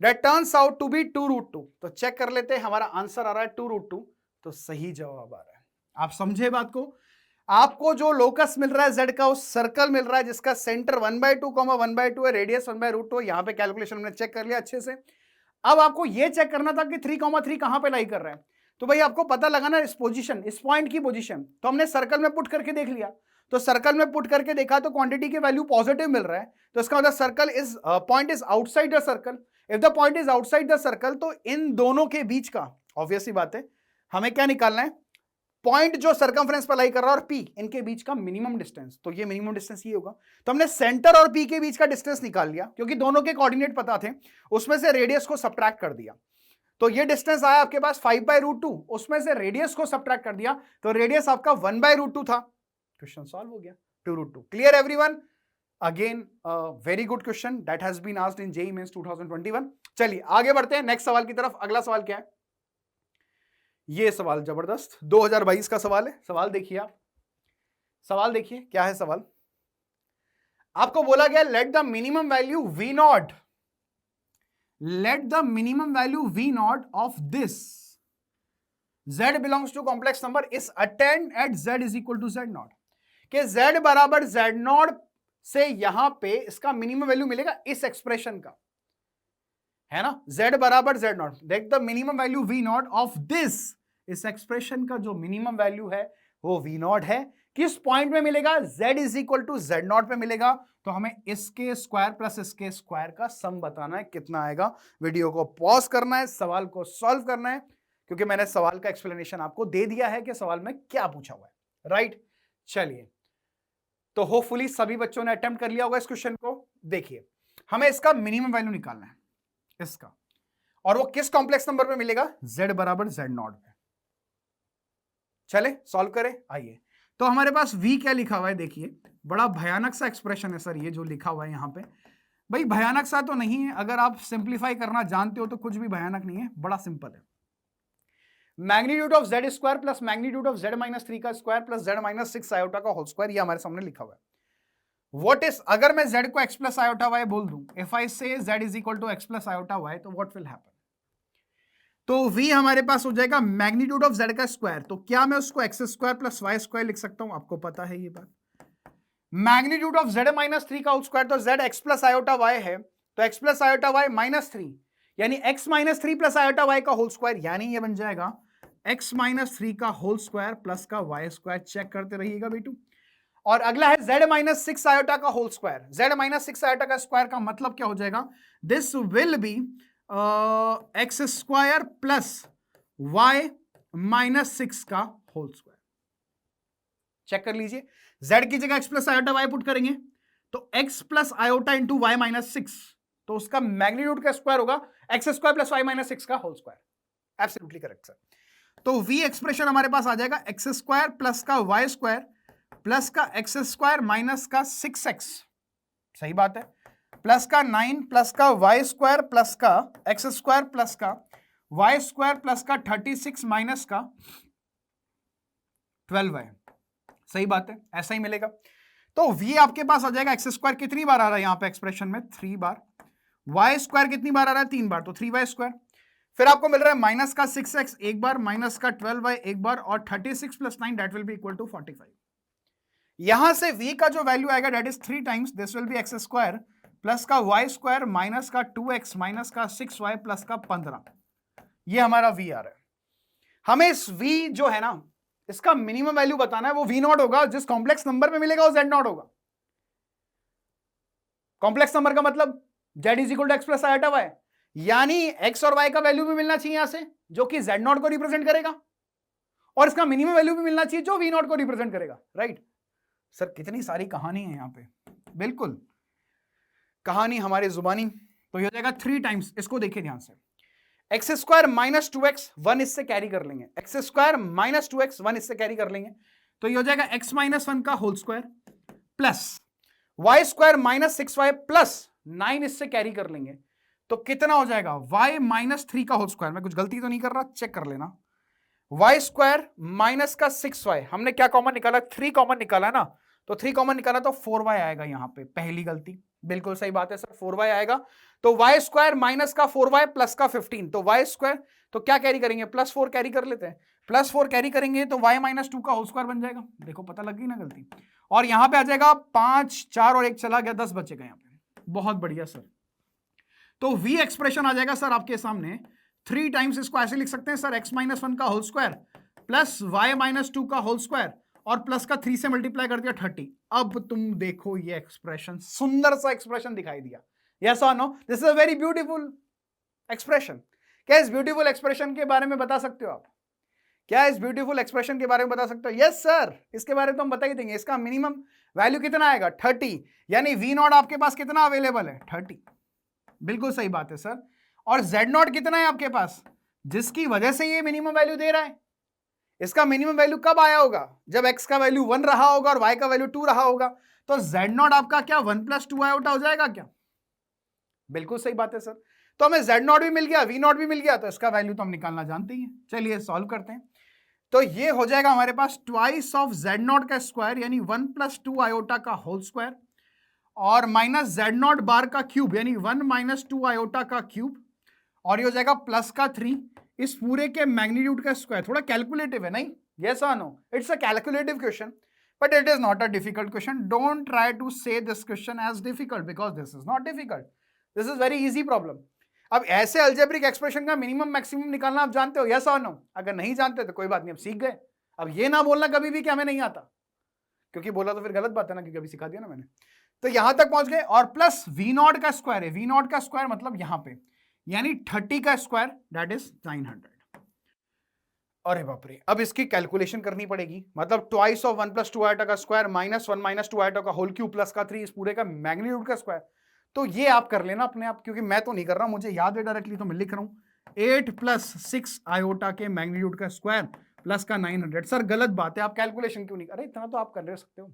that turns out to be 2√2। तो चेक कर लेते हैं, हमारा आंसर आ रहा है 2√2, तो सही जवाब आ रहा है। आप समझे बात को, आपको जो लोकस मिल रहा है z का, उस सर्कल मिल रहा है जिसका सेंटर 1/2 1/2 है, रेडियस 1/√2। यहां पे कैलकुलेशन हमने चेक कर लिया अच्छे से। अब आपको यह चेक करना था कि 3,3 कहां पे लाई कर रहा है। तो भाई आपको पता लगा ना इस पोजीशन, इस पॉइंट की पोजीशन, तो हमने सर्कल में पुट करके देख लिया। तो सर्कल में पुट करके देखा तो क्वांटिटी के वैल्यू पॉजिटिव मिल रहा है, तो इसका मतलब circle is point is outside the circle. If the point is outside the circle तो इन दोनों के बीच का ऑब्वियस सी बात है हमें क्या निकालना है, पॉइंट जो सर्कमफ्रेंस पर लाई कर रहा है और पी, इनके बीच का मिनिमम डिस्टेंस। तो ये मिनिमम डिस्टेंस ये होगा। तो हमने सेंटर और पी के बीच का डिस्टेंस निकाल लिया, क्योंकि दोनों के कोऑर्डिनेट पता थे, उसमें से रेडियस को सबट्रैक्ट कर दिया। तो ये डिस्टेंस आया आपके पास 5/√2, उसमें से रेडियस को सबट्रैक्ट कर दिया, तो रेडियस आपका 1/√2 था। क्वेश्चन सॉल्व हो गया, 2√2। Clear everyone? Again very good question that has been asked in JEE Mains 2021। चलिए आगे बढ़ते हैं नेक्स्ट सवाल की तरफ। अगला सवाल क्या है? ये सवाल जबरदस्त 2022 का सवाल है। सवाल देखिए आप, सवाल देखिए क्या है सवाल। आपको बोला गया let the minimum value v naught, let the minimum value v naught of this z belongs to complex number is attained at z is equal to z naught, कि z बराबर z naught से यहां पे इसका minimum value मिलेगा इस expression का, है ना, z बराबर z naught। देख the minimum value v naught of this, इस एक्सप्रेशन का जो मिनिमम वैल्यू है वो v naught है। किस पॉइंट में मिलेगा? z is equal to z naught पे मिलेगा। तो हमें इसके स्क्वायर प्लस इसके स्क्वायर का सम बताना है, कितना आएगा। वीडियो को पॉज करना है, सवाल को सॉल्व करना है, क्योंकि मैंने सवाल का एक्सप्लेनेशन आपको दे दिया है कि सवाल में क्या पूछा हुआ है, राइट। चलिए, तो होपफुली सभी बच्चों ने अटेम्प्ट कर लिया होगा इस क्वेश्चन को। देखिए, हमें इसका मिनिमम वैल्यू निकालना है इसका, और वो किस कॉम्प्लेक्स नंबर पे मिलेगा? z बराबर z नॉट पे। चले सॉल्व करें, आइए। तो हमारे पास v क्या लिखा हुआ है, देखिए बड़ा भयानक सा एक्सप्रेशन है सर ये जो लिखा हुआ है यहाँ पे। भाई भयानक सा तो नहीं है, अगर आप सिंप्लीफाई करना जानते हो तो कुछ भी भयानक नहीं है, बड़ा सिंपल है। Magnitude of z square plus magnitude of z minus 3 का square plus z minus 6 iota का होल स्क्वायर, ये हमारे सामने लिखा हुआ है। व्हाट इज, अगर मैं z को x प्लस आयोटा y बोल दूं, if I say z is equal to x plus iota y, तो व्हाट विल हैपन? तो v हमारे पास हो जाएगा मैग्नीट्यूड ऑफ z का स्क्वायर। तो क्या मैं उसको x square plus y square लिख सकता हूं? आपको पता है ये बात। मैग्नीट्यूड ऑफ z माइनस 3 का होल स्क्वायर, तो z x plus iota y है, तो x plus iota y minus 3, यानी x minus 3 plus iota y का होल स्क्वायर, यानी ये बन जाएगा x माइनस 3 का होल स्क्वायर प्लस का y स्क्वायर। चेक करते रहिएगा बेटू। और अगला है z माइनस 6 आयोटा का whole square. z minus 6 iota का स्क्वायर का मतलब क्या हो जाएगा? This will be x square plus y minus 6 का होल स्क्वायर। चेक कर लीजिए, z की जगह x plus iota y put करेंगे तो x plus iota into y minus 6, तो उसका मैग्नीट्यूड का स्क्वायर होगा x square plus y minus 6 का whole square. Absolutely correct sir. तो v एक्सप्रेशन हमारे पास आ जाएगा एक्स स्क्वायर प्लस का y स्क्वायर प्लस का एक्स स्क्वायर माइनस का 6x, सही बात है, प्लस का 9 प्लस का y स्क्वायर प्लस का एक्स स्क्वायर प्लस का y स्क्वायर प्लस का 36 माइनस का 12y, सही बात है, ऐसा ही मिलेगा। तो v आपके पास आ जाएगा एक्स स्क्वायर कितनी बार आ रहा है यहाँ पे एक्सप्रेशन में? 3 बार। y स्क्वायर कितनी बार आ रहा है? 3 बार, तो 3y स्क्वायर। फिर आपको मिल रहा है माइनस का 6x एक बार, माइनस का 12y एक बार, और 36 plus 9 that will be equal to 45। यहां से v का जो वैल्यू आएगा that is 3 times this will be x square plus का y स्क्वायर माइनस का 2x माइनस का 6y प्लस का 15। ये हमारा v आ रहा है। हमें इस v जो है ना, इसका मिनिमम वैल्यू बताना है, वो v नॉट होगा, जिस कॉम्प्लेक्स नंबर पे मिलेगा वो z नॉट होगा। कॉम्प्लेक्स नंबर का मतलब z is equal to x plus iota y, यानी x और y का वैल्यू भी मिलना चाहिए यहां से, जो कि z नॉट को रिप्रेजेंट करेगा, और इसका मिनिमम वैल्यू भी मिलना चाहिए जो v नॉट को रिप्रेजेंट करेगा, राइट। सर कितनी सारी कहानी है यहाँ पे, बिल्कुल कहानी हमारे जुबानी। तो ये हो जाएगा 3 टाइम्स, इसको देखिए ध्यान से, एक्स स्क्वायर माइनस 2x 1 इससे कैरी कर लेंगे, एक्स स्क्वायर माइनस 2x 1 इससे कैरी कर लेंगे, तो ये हो जाएगा x माइनस 1 का whole square plus y square minus 6y plus 9 इससे कैरी कर लेंगे, तो कितना हो जाएगा? y माइनस 3 का होल स्क्वायर। मैं कुछ गलती तो नहीं कर रहा, चेक कर लेना। y स्क्वायर माइनस का 6y, हमने क्या कॉमन निकाला? 3 कॉमन निकाला ना, तो 3 कॉमन निकाला तो 4y आएगा यहाँ पे, पहली गलती, बिल्कुल सही बात है सर, 4y आएगा। तो y स्क्वायर माइनस का 4y प्लस का 15, तो y स्क्वायर तो क्या कैरी करेंगे? प्लस 4 कैरी कर लेते हैं, प्लस 4 कैरी करेंगे तो y माइनस 2 का होल स्क्वायर बन जाएगा। देखो पता लग गई ना गलती। और यहाँ पे आ जाएगा 5, 4 और 1 चला गया, 10 बचेगा यहाँ पे। बहुत बढ़िया सर। तो v एक्सप्रेशन आ जाएगा सर आपके सामने 3 टाइम्स इसको ऐसे लिख सकते हैं सर x माइनस 1 का whole square plus y minus 2 का होल स्क्वायर और प्लस का 3 से मल्टीप्लाई कर दिया 30। अब तुम देखो ये एक्सप्रेशन, सुंदर सा एक्सप्रेशन दिखाई दिया। यस और no? This is a very beautiful expression. क्या इस ब्यूटीफुल एक्सप्रेशन के बारे में बता सकते हो आप? क्या इस ब्यूटीफुल एक्सप्रेशन के बारे में बता सकते हो? यस सर, इसके बारे में तो हम बता ही देंगे। इसका मिनिमम वैल्यू कितना आएगा? 30, यानी वी नॉट आपके पास कितना अवेलेबल है? 30। बिल्कुल सही बात है सर। और जेड नॉट कितना है आपके पास, जिसकी वजह से ये मिनिमम वैल्यू दे रहा है? इसका मिनिमम वैल्यू कब आया होगा? जब x का वैल्यू 1 रहा होगा और y का वैल्यू 2 रहा होगा। तो z नॉट आपका क्या 1 + 2 आयोटा हो जाएगा क्या? बिल्कुल सही बात है सर। तो हमें z नॉट भी मिल गया, v नॉट भी मिल गया, तो इसका वैल्यू तो हम निकालना जानते ही हैं। चलिए सॉल्व करते हैं। तो ये हो जाएगा हमारे पास ट्वाइस ऑफ z नॉट का स्क्वायर यानी 1 + 2 आयोटा का होल स्क्वायर और माइनस z नॉट बार का क्यूब यानी 1 - 2 आयोटा का क्यूब और ये हो जाएगा प्लस का 3 इस पूरे के मैग्नीट्यूड का स्क्वायर। थोड़ा कैलकुलेटिव है नहीं? यस और no? It's a calculative question but it is not a difficult question. Don't try to say this question as difficult because this is not difficult, this is very easy problem. अब ऐसे algebraic expression का minimum maximum निकालना आप जानते हो? Yes और no? अगर नहीं जानते तो कोई बात नहीं, अब सीख गए। अब ये ना बोलना कभी भी कि हमें नहीं आता, क्योंकि बोला तो फिर गलत बात है ना, क्योंकि अभी सिखा दिया ना मैंने। तो यहां तक पहुंच गए और प्लस वी नॉट का स्क्वायर है, वी नॉट का स्क्वायर मतलब यहां पे यानी 30 का स्क्वायर दैट इज 900। अरे बाप रे, अब इसकी कैलकुलेशन करनी पड़ेगी। मतलब ट्वाइस ऑफ 1 + 2 आयोटा का स्क्वायर माइनस 1 - 2 आयोटा का होल क्यूब प्लस का 3 इस पूरे का मैग्नीट्यूड का स्क्वायर। तो ये आप कर लेना अपने आप, क्योंकि मैं तो नहीं कर रहा हूं, मुझे याद है डायरेक्टली, तो मैं लिख रहा हूं 8 + 6 आयोटा के मैग्नीट्यूड का स्क्वायर प्लस का 900। सर गलत बात है, आप कैलकुलेशन क्यों नहीं? अरे इतना तो आप कर सकते हो,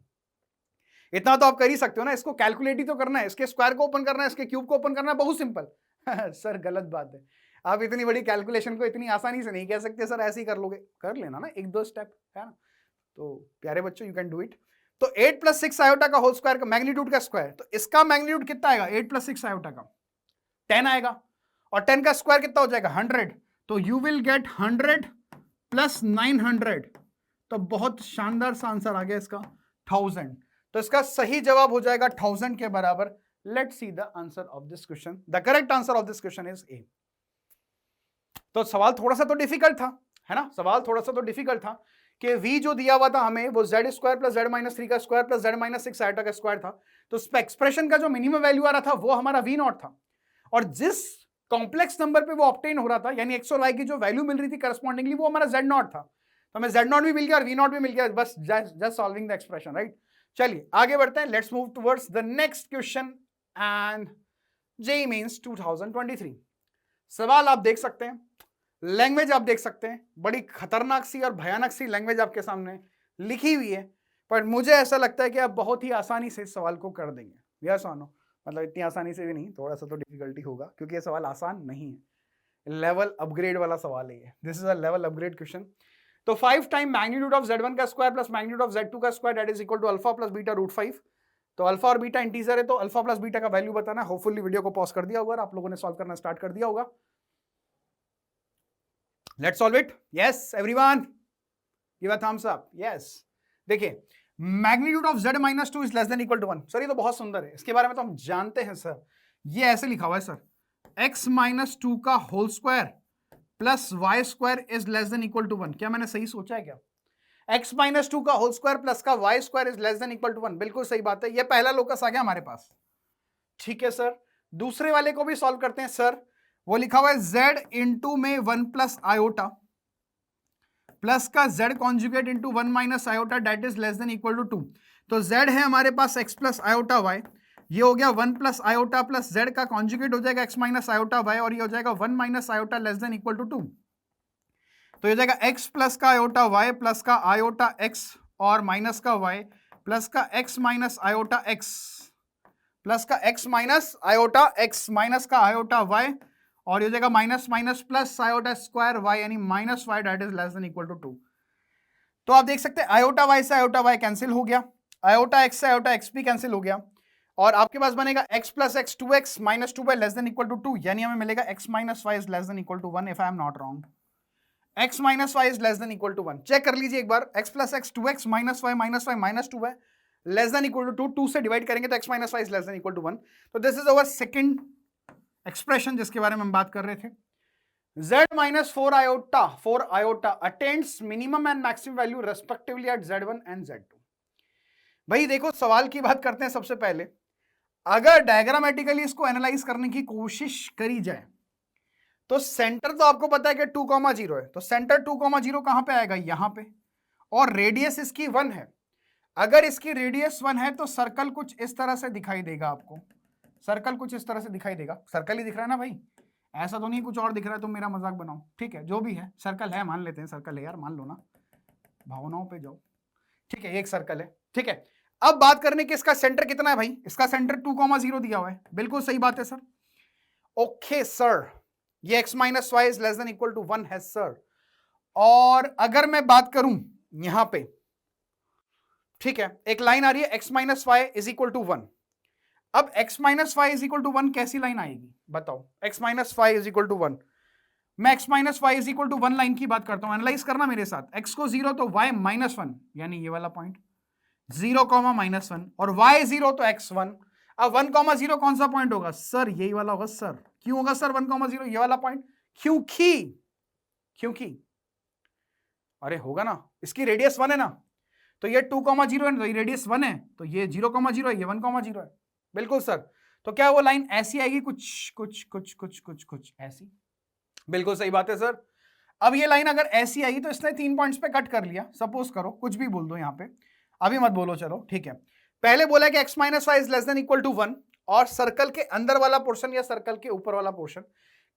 इतना तो आप कर ही सकते हो ना। इसको कैलकुलेट ही तो करना है, इसके स्क्वायर को ओपन करना है, इसके क्यूब को ओपन करना है, बहुत सिंपल। सर गलत बात है, आप इतनी बड़ी कैलकुलेशन को इतनी आसानी से नहीं कह सकते सर, ऐसे ही कर लोगे। कर लेना ना 1-2 स्टेप, है ना? तो प्यारे बच्चों, यू कैन डू इट। तो 8 + 6 आयोटा का होल स्क्वायर का मैग्नीट्यूड का स्क्वायर, तो इसका मैग्नीट्यूड कितना आएगा? 8 + 6 आयोटा का 10 आएगा और 10 का स्क्वायर कितना हो जाएगा? 100। तो यू विल गेट 100 + 900। तो बहुत शानदार सा आंसर आ गया इसका 1000। तो इसका सही जवाब हो जाएगा 1000 के बराबर। Let's see the answer of this question. The correct answer of this question is a. तो सवाल थोड़ा सा तो डिफिकल्ट था, है ना? सवाल थोड़ा सा तो डिफिकल्ट था कि v जो दिया हुआ था हमें वो z² + z - 3 का स्क्वायर प्लस z - 6 आयोटा का स्क्वायर था। तो एक्सप्रेशन का जो मिनिमम वैल्यू आ रहा था वो हमारा v नॉट था, और जिस कॉम्प्लेक्स नंबर पे वो ऑब्टेन हो रहा था यानी x और y की जो वैल्यू मिल रही थी करस्पॉन्डिंगली वो हमारा z नॉट था। तो हमें z नॉट भी मिल गया और v नॉट भी मिल गया, बस just solving the expression, right? चलिए आगे बढ़ते हैं। Let's move towards the next question and JEE Mains 2023। सवाल आप देख सकते हैं, लैंग्वेज आप देख सकते हैं, बड़ी खतरनाक सी और भयानक सी लैंग्वेज आपके सामने लिखी हुई है, पर मुझे ऐसा लगता है कि आप बहुत ही आसानी से इस सवाल को कर देंगे। यस और नो? मतलब इतनी आसानी से भी नहीं, थोड़ा सा तो डिफिकल्टी होगा, क्योंकि ये सवाल आसान नहीं है, लेवल अपग्रेड वाला सवाल है ये। This is a level upgrade question. तो 5 टाइम मैग्नीट्यूड ऑफ z1 का square plus magnitude of z2 का square that is equal to alpha plus beta √5। तो अल्फा और बीटा इंटीजर है, तो अल्फा प्लस बीटा का वैल्यू बताना। होपफुली वीडियो को पॉज कर दिया होगा, आप लोगों ने सॉल्व करना स्टार्ट कर दिया होगा। Let's solve it. Yes everyone, give a thumbs up. Yes, देखिए magnitude of z - 2 is less than equal to 1। Sir ये तो बहुत सुंदर है, इसके बारे में तो हम जानते हैं सर। ये ऐसे लिखा हुआ है सर, x - 2 का whole square plus y² is less than equal to 1। क्या मैंने सही सोचा है क्या? x - 2 का होल स्क्वायर प्लस का y² is less than equal to 1, बिल्कुल सही बात है। ये पहला लोकस आ गया हमारे पास, ठीक है सर। दूसरे वाले को भी सॉल्व करते हैं सर। वो लिखा हुआ है z इंटू में 1 + आयोटा प्लस का z conjugate into 1 - iota that is less than equal to 2। तो z है हमारे पास x + आयोटा y, ये हो गया 1 + आयोटा प्लस z का कॉन्जुगेट हो जाएगा x - आयोटा y, और ये हो जाएगा 1 - iota less than equal to 2। तो ये हो जाएगा x प्लस का आयोटा y प्लस का आयोटा x और माइनस का y प्लस का x - आयोटा x प्लस का x - आयोटा x माइनस का आयोटा y, और ये हो जाएगा minus minus plus iota square y यानी -y that is less than equal to 2। तो आप देख सकते हैं आयोटा y से आयोटा y कैंसिल हो गया, आयोटा x से आयोटा x भी कैंसिल हो गया, और आपके पास बनेगा x + x 2x - 2y less than equal to 2, यानी हमें मिलेगा x - y is less than equal to 1 if I am not wrong. x - y is less than equal to 1। Check कर लीजिए एक बार, x + x 2x - y - 2y less than equal to 2, 2 से divide करेंगे तो x - y is less than equal to 1। तो this is our second expression जिसके बारे में हम बात कर रहे थे। z minus 4 iota attains minimum and maximum value respectively at z1 and z2। भाई देखो सवाल की बात करते हैं सबसे पहले, अगर डायग्रामेटिकली इसको एनालाइज करने की कोशिश करी जाए तो सेंटर तो आपको पता है कि 2,0 है, तो सेंटर 2,0 कहां पे आएगा, यहां पे, और रेडियस इसकी 1 है। अगर इसकी रेडियस 1 है तो सर्कल कुछ इस तरह से दिखाई देगा आपको, सर्कल कुछ इस तरह से दिखाई देगा, सर्कल ही दिख रहा है ना भाई, ऐसा तो नहीं कुछ और दिख रहा है तो मेरा मजाक बनाओ, ठीक है, जो भी है सर्कल है, मान लेते हैं सर्कल है यार, मान लो ना, भावनाओं पे जाओ, ठीक है, एक सर्कल है, ठीक है। अब बात करने की इसका सेंटर कितना है भाई, इसका सेंटर 2,0 दिया हुआ है, बिल्कुल सही बात है सर, ओके सर, ये x minus y is less than equal to 1 है सर। और अगर मैं बात करूं यहां पे, ठीक है, एक लाइन आ रही है x minus y is equal to 1। अब x minus y is equal to 1 कैसी लाइन आएगी बताओ, x minus y is equal to 1, मैं x minus y is equal to 1 line की बात करता हूं, एनालाइज करना मेरे साथ, x को 0 तो y माइनस 1, यानी ये वाला पॉइंट 0 कॉमा माइनस 1, और y 0 तो x 1। अब 1 कॉमा 0 कौन सा पॉइंट होगा सर, यही वाला होगा सर। क्यों होगा सर 1 कॉमा 0 ये वाला पॉइंट, क्योंकि अरे होगा ना, इसकी रेडियस 1 है ना, तो ये 2,0 है, तो ये रेडियस 1 है, तो ये 0,0 है, ये 1,0 है, बिल्कुल सर। तो क्या वो लाइन ऐसी आएगी, कुछ कुछ कुछ कुछ कुछ कुछ ऐसी, बिल्कुल सही बात है सर। अब ये लाइन अगर ऐसी आई तो इसने 3 पॉइंट्स पे कट कर लिया, सपोज करो, कुछ भी बोल दो यहाँ पे, अभी मत बोलो, चलो ठीक है। पहले बोला कि x minus y is less than equal to 1, और सर्कल के अंदर वाला पोर्शन या सर्कल के ऊपर वाला पोर्शन,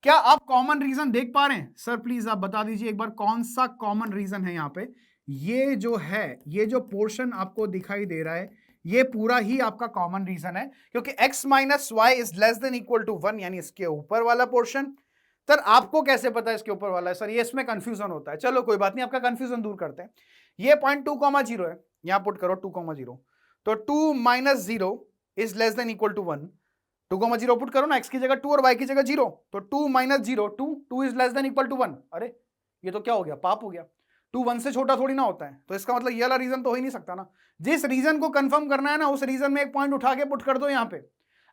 क्या आप कॉमन रीजन देख पा रहे हैं सर, प्लीज आप बता दीजिए एक बार कौन सा कॉमन रीजन है यहाँ पे। ये जो है, ये जो पोर्शन आपको दिखाई दे रहा है, ये पूरा ही आपका कॉमन रीजन है, क्योंकि x minus y is less than equal to 1, यानी इसके ऊपर वाला पोर्शन। सर आपको कैसे पता है इसके ऊपर वाला है सर, ये इसमें कंफ्यूजन होता है, चलो कोई बात नहीं, आपका कंफ्यूजन दूर करते हैं। ये पॉइंट 2,0 है, यहां पुट करो 2,0, तो 2 minus 0 is less than equal to 1, 2,0 put करो ना, x की जगह 2 और y की जगह 0, तो 2 minus 0 2 is less than equal to 1। अरे ये तो क्या हो गया, पाप हो गया, 2 1 से छोटा थोड़ी ना होता है, तो इसका मतलब ये वाला रीजन तो हो ही नहीं सकता ना। जिस रीजन को कंफर्म करना है ना, उस रीजन में एक पॉइंट उठा के पुट कर दो यहाँ पे,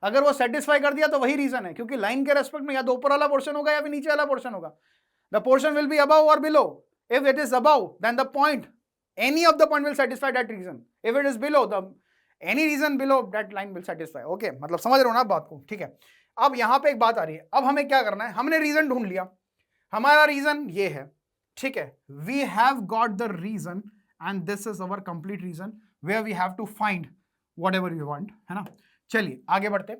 अगर वो सेटिस्फाई कर दिया तो वही रीजन है, क्योंकि लाइन के रेस्पेक्ट में या तो ऊपर वाला पोर्शन होगा या फिर नीचे वाला पोर्शन होगा, the portion will be above और below, if it is above then the point, any of the point will satisfy that region, if it is below the any region below that line will satisfy. Okay, मतलब समझ रहे हो ना आप बात को, ठीक है। अब यहां पे एक बात आ रही है, अब हमें क्या करना है, हमने रीजन ढूंढ लिया, हमारा रीजन ये है, ठीक है, we have got the region and this is our complete region where we have to find whatever we want, है ना। चलिए आगे बढ़ते,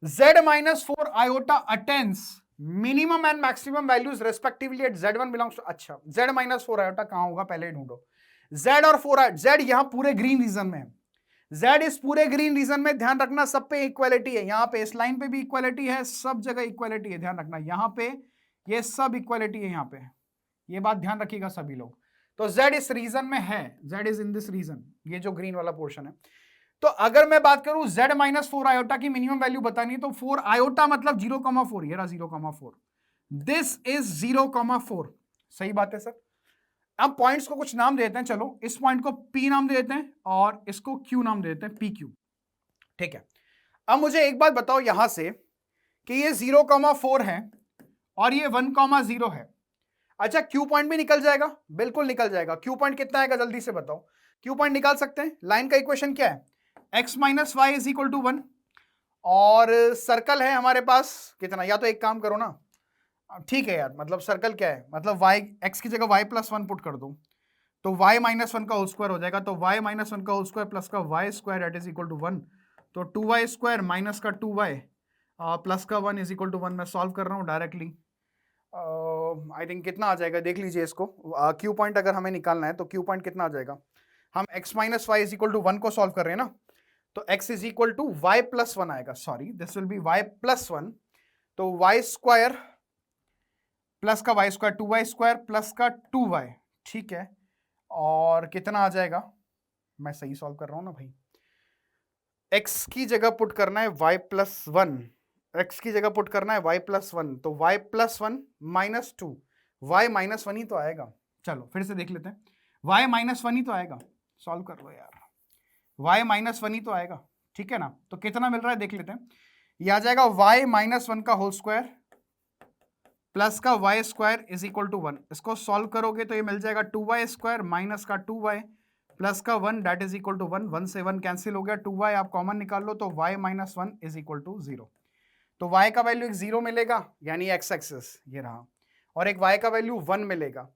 z minus 4 iota attains minimum and maximum values respectively at z1 belongs to, अच्छा z minus 4 iota कहां होगा पहले ही ढूंढो, z और 4 z यहां पूरे ग्रीन रीजन में है, z इस पूरे ग्रीन रीजन में, ध्यान रखना सब पे इक्वालिटी है, यहां पे इस लाइन पे भी इक्वालिटी है, सब जगह इक्वालिटी है, ध्यान रखना यहां पे ये सब इक्वालिटी है, यहां पे ये बात ध्यान रखिएगा सभी लोग। तो z इस रीजन में है, z is in this region, ये जो ग्रीन वाला पोर्शन है। तो अगर मैं बात करूं z माइनस 4 आयोटा की मिनिमम वैल्यू बतानी है, तो 4 आयोटा मतलब 0,4, ये रहा 0,4, दिस इज 0,4, सही बात है सर। अब पॉइंट्स को कुछ नाम देते हैं, चलो इस पॉइंट को P नाम दे देते हैं और इसको Q नाम दे देते हैं, PQ, ठीक है। अब मुझे एक बात बताओ यहां से कि ये 0,4 है और ये 1,0 है, अच्छा Q पॉइंट भी निकल जाएगा, बिल्कुल निकल जाएगा। Q पॉइंट कितना आएगा जल्दी से बताओ, Q पॉइंट निकाल सकते हैं, लाइन का इक्वेशन क्या है, x minus y is equal to 1, और सर्कल है हमारे पास कितना, या तो एक काम करो ना, ठीक है यार, मतलब सर्कल क्या है, मतलब y, x की जगह y प्लस 1 पुट कर दो, तो y माइनस 1 का होल स्क्वायर हो जाएगा, तो y माइनस 1 का होल स्क्वायर प्लस का y square that is equal to 1, तो 2y स्क्वायर माइनस का 2y प्लस का 1 इज इक्वल टू 1। मैं सॉल्व कर रहा हूँ डायरेक्टली, आई थिंक कितना आ जाएगा देख लीजिए इसको, Q पॉइंट अगर हमें निकालना है तो Q पॉइंट कितना आ जाएगा, हम x minus y is equal to 1 को सॉल्व कर रहे हैं ना, तो x is equal to y plus 1 आएगा, sorry this will be y plus 1, तो y स्क्वायर प्लस का y square 2y square plus का 2y, ठीक है, और कितना आ जाएगा, मैं सही सॉल्व कर रहा हूं ना भाई, x की जगह पुट करना है y प्लस 1, x की जगह पुट करना है y प्लस 1, तो y plus 1 minus 2, y minus 1 ही तो आएगा, चलो फिर से देख लेते हैं, y माइनस 1 ही तो आएगा, सॉल्व कर लो यार, y माइनस 1 ही तो आएगा, ठीक है ना। तो कितना मिल रहा है देख लेते हैं, ये आ जाएगा y माइनस 1 का होल स्क्वायर प्लस का y square is equal to 1। इसको सॉल्व करोगे तो ये मिल जाएगा 2y स्क्वायर माइनस का 2y प्लस का 1 दैट इज इक्वल टू 1। 1 से 1 कैंसिल हो गया, 2y आप कॉमन निकाल लो तो y minus 1 is equal to 0। तो y का वैल्यू एक 0 मिलेगा यानी x एक्सिस ये रहा, और एक y का वैल्यू 1 मिलेगा।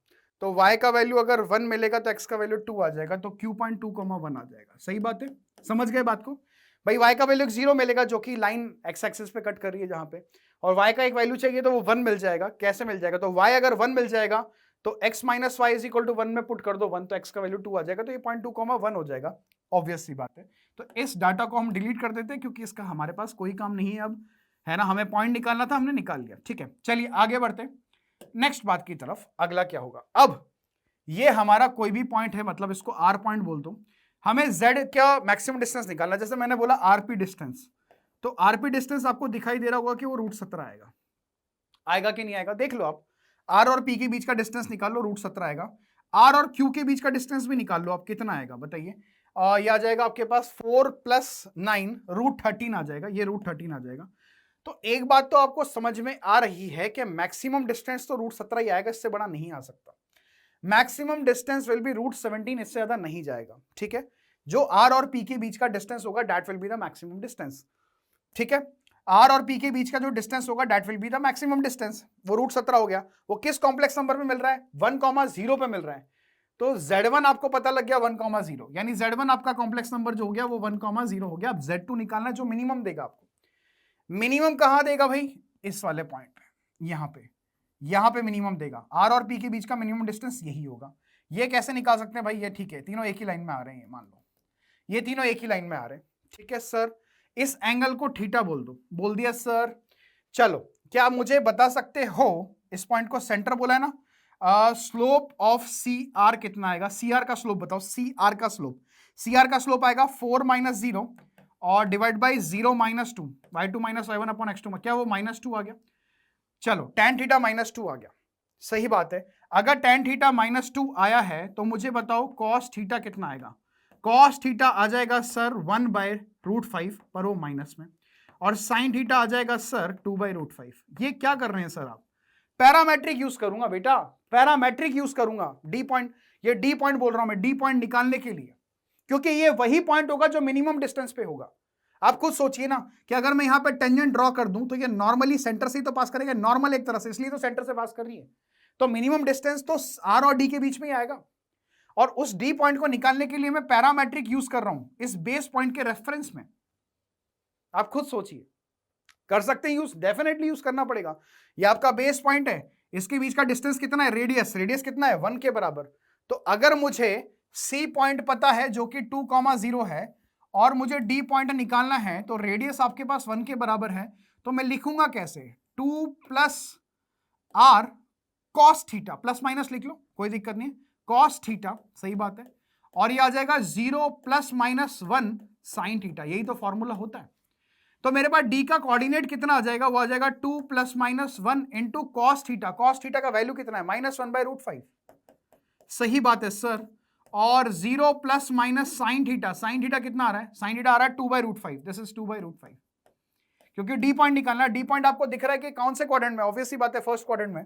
तो y का वैल्यू अगर 1 मिलेगा तो x का वैल्यू 2 आ जाएगा, तो q.2,1 आ जाएगा। सही बात है, समझ गए बात को भाई। y का वैल्यू 0 मिलेगा जो कि लाइन x एक्सिस पे कट कर रही है जहां पे, और y का एक वैल्यू चाहिए तो वो 1 मिल जाएगा। कैसे मिल जाएगा? तो y अगर 1 मिल जाएगा तो x minus y is equal to 1 में पुट कर दो 1, तो x का वैल्यू 2 आ जाएगा, तो ये 0.2,1 हो जाएगा। ऑब्वियस सी बात है। तो इस डाटा को हम डिलीट कर देते हैं क्योंकि इसका हमारे पास कोई काम नहीं है अब, है ना। हमें पॉइंट निकालना था, हमने निकाल लिया, ठीक है। चलिए आगे बढ़ते नेक्स्ट बात की तरफ। अगला क्या होगा? अब ये हमारा कोई भी पॉइंट है, मतलब इसको आर पॉइंट बोल दो। हमें z क्या मैक्सिमम डिस्टेंस निकालना, जैसे मैंने बोला आरपी डिस्टेंस। तो आरपी डिस्टेंस आपको दिखाई दे रहा होगा कि वो √17 आएगा। आएगा कि नहीं आएगा देख लो आप। आर और पी के बीच का डिस्टेंस निकाल लो, √17 आएगा। आर और क्यू के बीच का डिस्टेंस भी निकाल लो आप, कितना आएगा बताइए। ये आ जाएगा आपके पास 4 + 9 √13 आ जाएगा, ये √13 आ जाएगा। तो एक बात तो आपको समझ में आ रही है कि मैक्सिमम डिस्टेंस तो √17 ही आएगा, इससे बड़ा नहीं आ सकता। मैक्सिमम डिस्टेंस विल बी √17, इससे ज्यादा नहीं जाएगा, ठीक है। जो आर और पी के बीच का डिस्टेंस होगा that will be the maximum distance, ठीक है। आर और पी के बीच का जो डिस्टेंस होगा that will be the maximum distance. वो √17 हो गया। वो किस कॉम्प्लेक्स नंबर पे मिल रहा है? 1,0 पे मिल रहा है। तो Z1 आपको पता लग गया 1,0, यानी Z1 आपका कॉम्प्लेक्स नंबर जो हो गया वो 1,0 हो गया। अब Z2 निकालना है जो मिनिमम देगा आपको। मिनिमम कहां देगा भाई? इस वाले पॉइंट पे, यहां पे मिनिमम देगा। आर और पी के बीच का मिनिमम डिस्टेंस यही होगा। ये कैसे निकाल सकते हैं भाई? ये ठीक है, तीनों एक ही लाइन में आ रहे हैं, मान लो ये तीनों एक ही लाइन में आ रहे हैं, ठीक है सर। इस एंगल को थीटा बोल दो। बोल दिया सर। चलो क्या आप मुझे बता सकते हो, इस पॉइंट को सेंटर बोला है ना, स्लोप ऑफ सी आर कितना आएगा? सी आर का स्लोप बताओ। सी आर का स्लोप आएगा 4 - 0 और divide by 0 - 2 y2 - y1 upon x2 में, क्या वो -2 आ गया? चलो tan थीटा -2 आ गया, सही बात है। अगर tan थीटा -2 आया है तो मुझे बताओ cos थीटा कितना आएगा? cos थीटा आ जाएगा सर 1/√5 पर वो माइनस में, और sin थीटा आ जाएगा सर 2/√5। ये क्या कर रहे हैं सर आप? पैरामेट्रिक यूज करूंगा बेटा, पैरामेट्रिक यूज करूंगा। डी पॉइंट, ये डी पॉइंट बोल रहा हूं मैं, डी पॉइंट निकालने के लिए, क्योंकि ये वही पॉइंट होगा जो मिनिमम डिस्टेंस पे होगा। आप खुद सोचिए ना कि अगर मैं यहां पे टेंजेंट ड्रॉ कर दूं तो ये नॉर्मली सेंटर से ही तो पास करेगा, नॉर्मल एक तरह से, इसलिए तो सेंटर से पास कर रही है। तो मिनिमम डिस्टेंस तो आर और डी के बीच में ही आएगा, और उस डी पॉइंट को निकालने के लिए मैं पैरामेट्रिक यूज कर रहा हूं इस बेस पॉइंट के रेफरेंस में। आप खुद सोचिए, कर सकते हैं यूज, डेफिनेटली यूज करना पड़ेगा। ये आपका बेस पॉइंट है, इसके बीच का डिस्टेंस कितना है? रेडियस कितना है? 1 के बराबर। तो अगर मुझे सी पॉइंट पता है जो कि 2,0 है, और मुझे डी पॉइंट निकालना है, तो रेडियस आपके पास 1 के बराबर है, तो मैं लिखूंगा कैसे? 2 + r cos theta, plus minus लिख लो, कोई दिक्कत नहीं है, cos थीटा, सही बात है। और ये आ जाएगा 0 ± 1 sin थीटा, यही तो फॉर्मूला होता है। तो मेरे पास d का कोऑर्डिनेट कितना आ जाएगा? वो आ जाएगा 2 ± 1 into cos theta. Cos theta का वैल्यू कितना है? -1/√5, सही बात है सर। और 0 ± sin थीटा, sin थीटा कितना आ रहा है? sin थीटा आ रहा है 2/√5, दिस इज 2/√5, क्योंकि डी पॉइंट निकालना है। डी पॉइंट आपको दिख रहा है कि कौन से क्वाड्रेंट में? ऑब्वियसली बात है फर्स्ट क्वाड्रेंट में।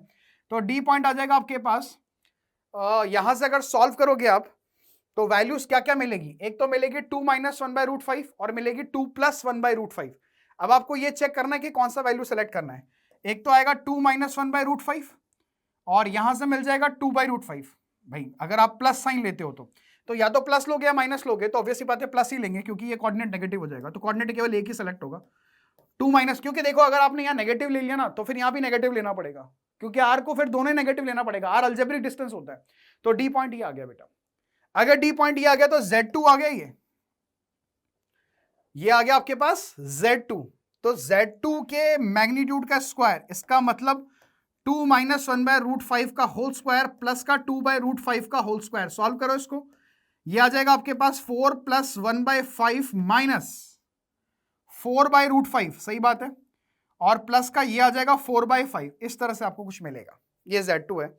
तो डी पॉइंट आ जाएगा आपके पास, यहां से अगर सॉल्व करोगे आप तो वैल्यूज क्या क्या मिलेगी? एक तो मिलेगी 2 - 1/√5 और मिलेगी 2 + 1/√5। अब आपको ये चेक करना है कि कौन सा वैल्यू सेलेक्ट करना है। एक तो आएगा 2 - 1/√5 और यहां से मिल जाएगा 2/√5। भाई अगर आप प्लस साइन लेते हो तो या तो प्लस लोगे या माइनस लोगे, तो ऑब्वियसली बात है प्लस ही लेंगे क्योंकि ये कोऑर्डिनेट नेगेटिव हो जाएगा, तो कोऑर्डिनेट केवल एक ही सेलेक्ट होगा, 2 - क्योंकि देखो अगर आपने यहाँ नेगेटिव ले लिया ना तो फिर यहाँ भी नेगेटिव लेना पड़ेगा, क्योंकि आर को फिर दोनों नेगेटिव लेना पड़ेगा। आर अलजेब्रिक डिस्टेंस होता है। तो डी पॉइंट ये आ गया बेटा। अगर डी पॉइंट ये आ गया तो Z2 आ गया, ये आ गया आपके पास Z2। तो Z2 के मैग्नीट्यूड का स्क्वायर, इसका मतलब 2 - 1/√5 का होल स्क्वायर प्लस का 2/√5 का होल स्क्वायर। सॉल्व करो इसको, ये आ जाएगा आपके पास 4 + 1/5 माइनस 4/√5, सही बात है, और प्लस का ये आ जाएगा 4/5। इस तरह से आपको कुछ मिलेगा। ये Z2 है,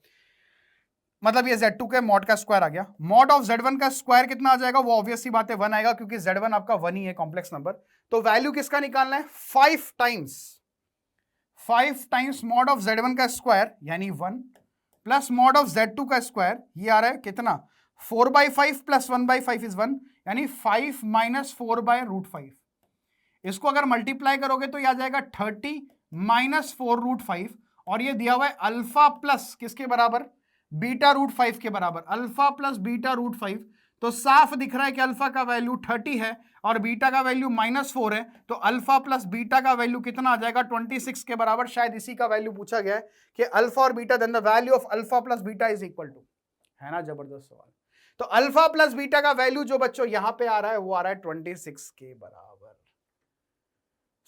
मतलब ये Z2 के मॉड का स्क्वायर आ गया। मॉड ऑफ Z1 का स्क्वायर कितना आ जाएगा? वो ऑब्वियस सी बात है 1 आएगा, क्योंकि Z1 आपका 1 ही है कॉम्प्लेक्स नंबर। तो वैल्यू किसका निकालना है? 5 5 टाइम्स मॉड ऑफ Z1 का स्क्वायर यानी 1 प्लस मॉड ऑफ Z2 का स्क्वायर, ये आ रहा है कितना 4/5 प्लस 1/5 इज 1, यानी 5 माइनस 4/√5। इसको अगर मल्टीप्लाई करोगे तो ये आ जाएगा 30 माइनस 4√5, और ये दिया हुआ है अल्फा प्लस किसके बराबर, बीटा√5 के बराबर, अल्फा प्लस बीटा√5। तो साफ दिख रहा है कि अल्फा का वैल्यू 30 है और बीटा का वैल्यू -4 है, तो अल्फा प्लस बीटा का वैल्यू कितना आ जाएगा 26 के बराबर। शायद इसी का वैल्यू पूछा गया है कि अल्फा और beta, then the value of alpha plus beta is equal to, है ना, जबरदस्त सवाल। तो अल्फा प्लस बीटा का वैल्यू जो बच्चों यहां पे आ रहा है वो आ रहा है 26 के बराबर।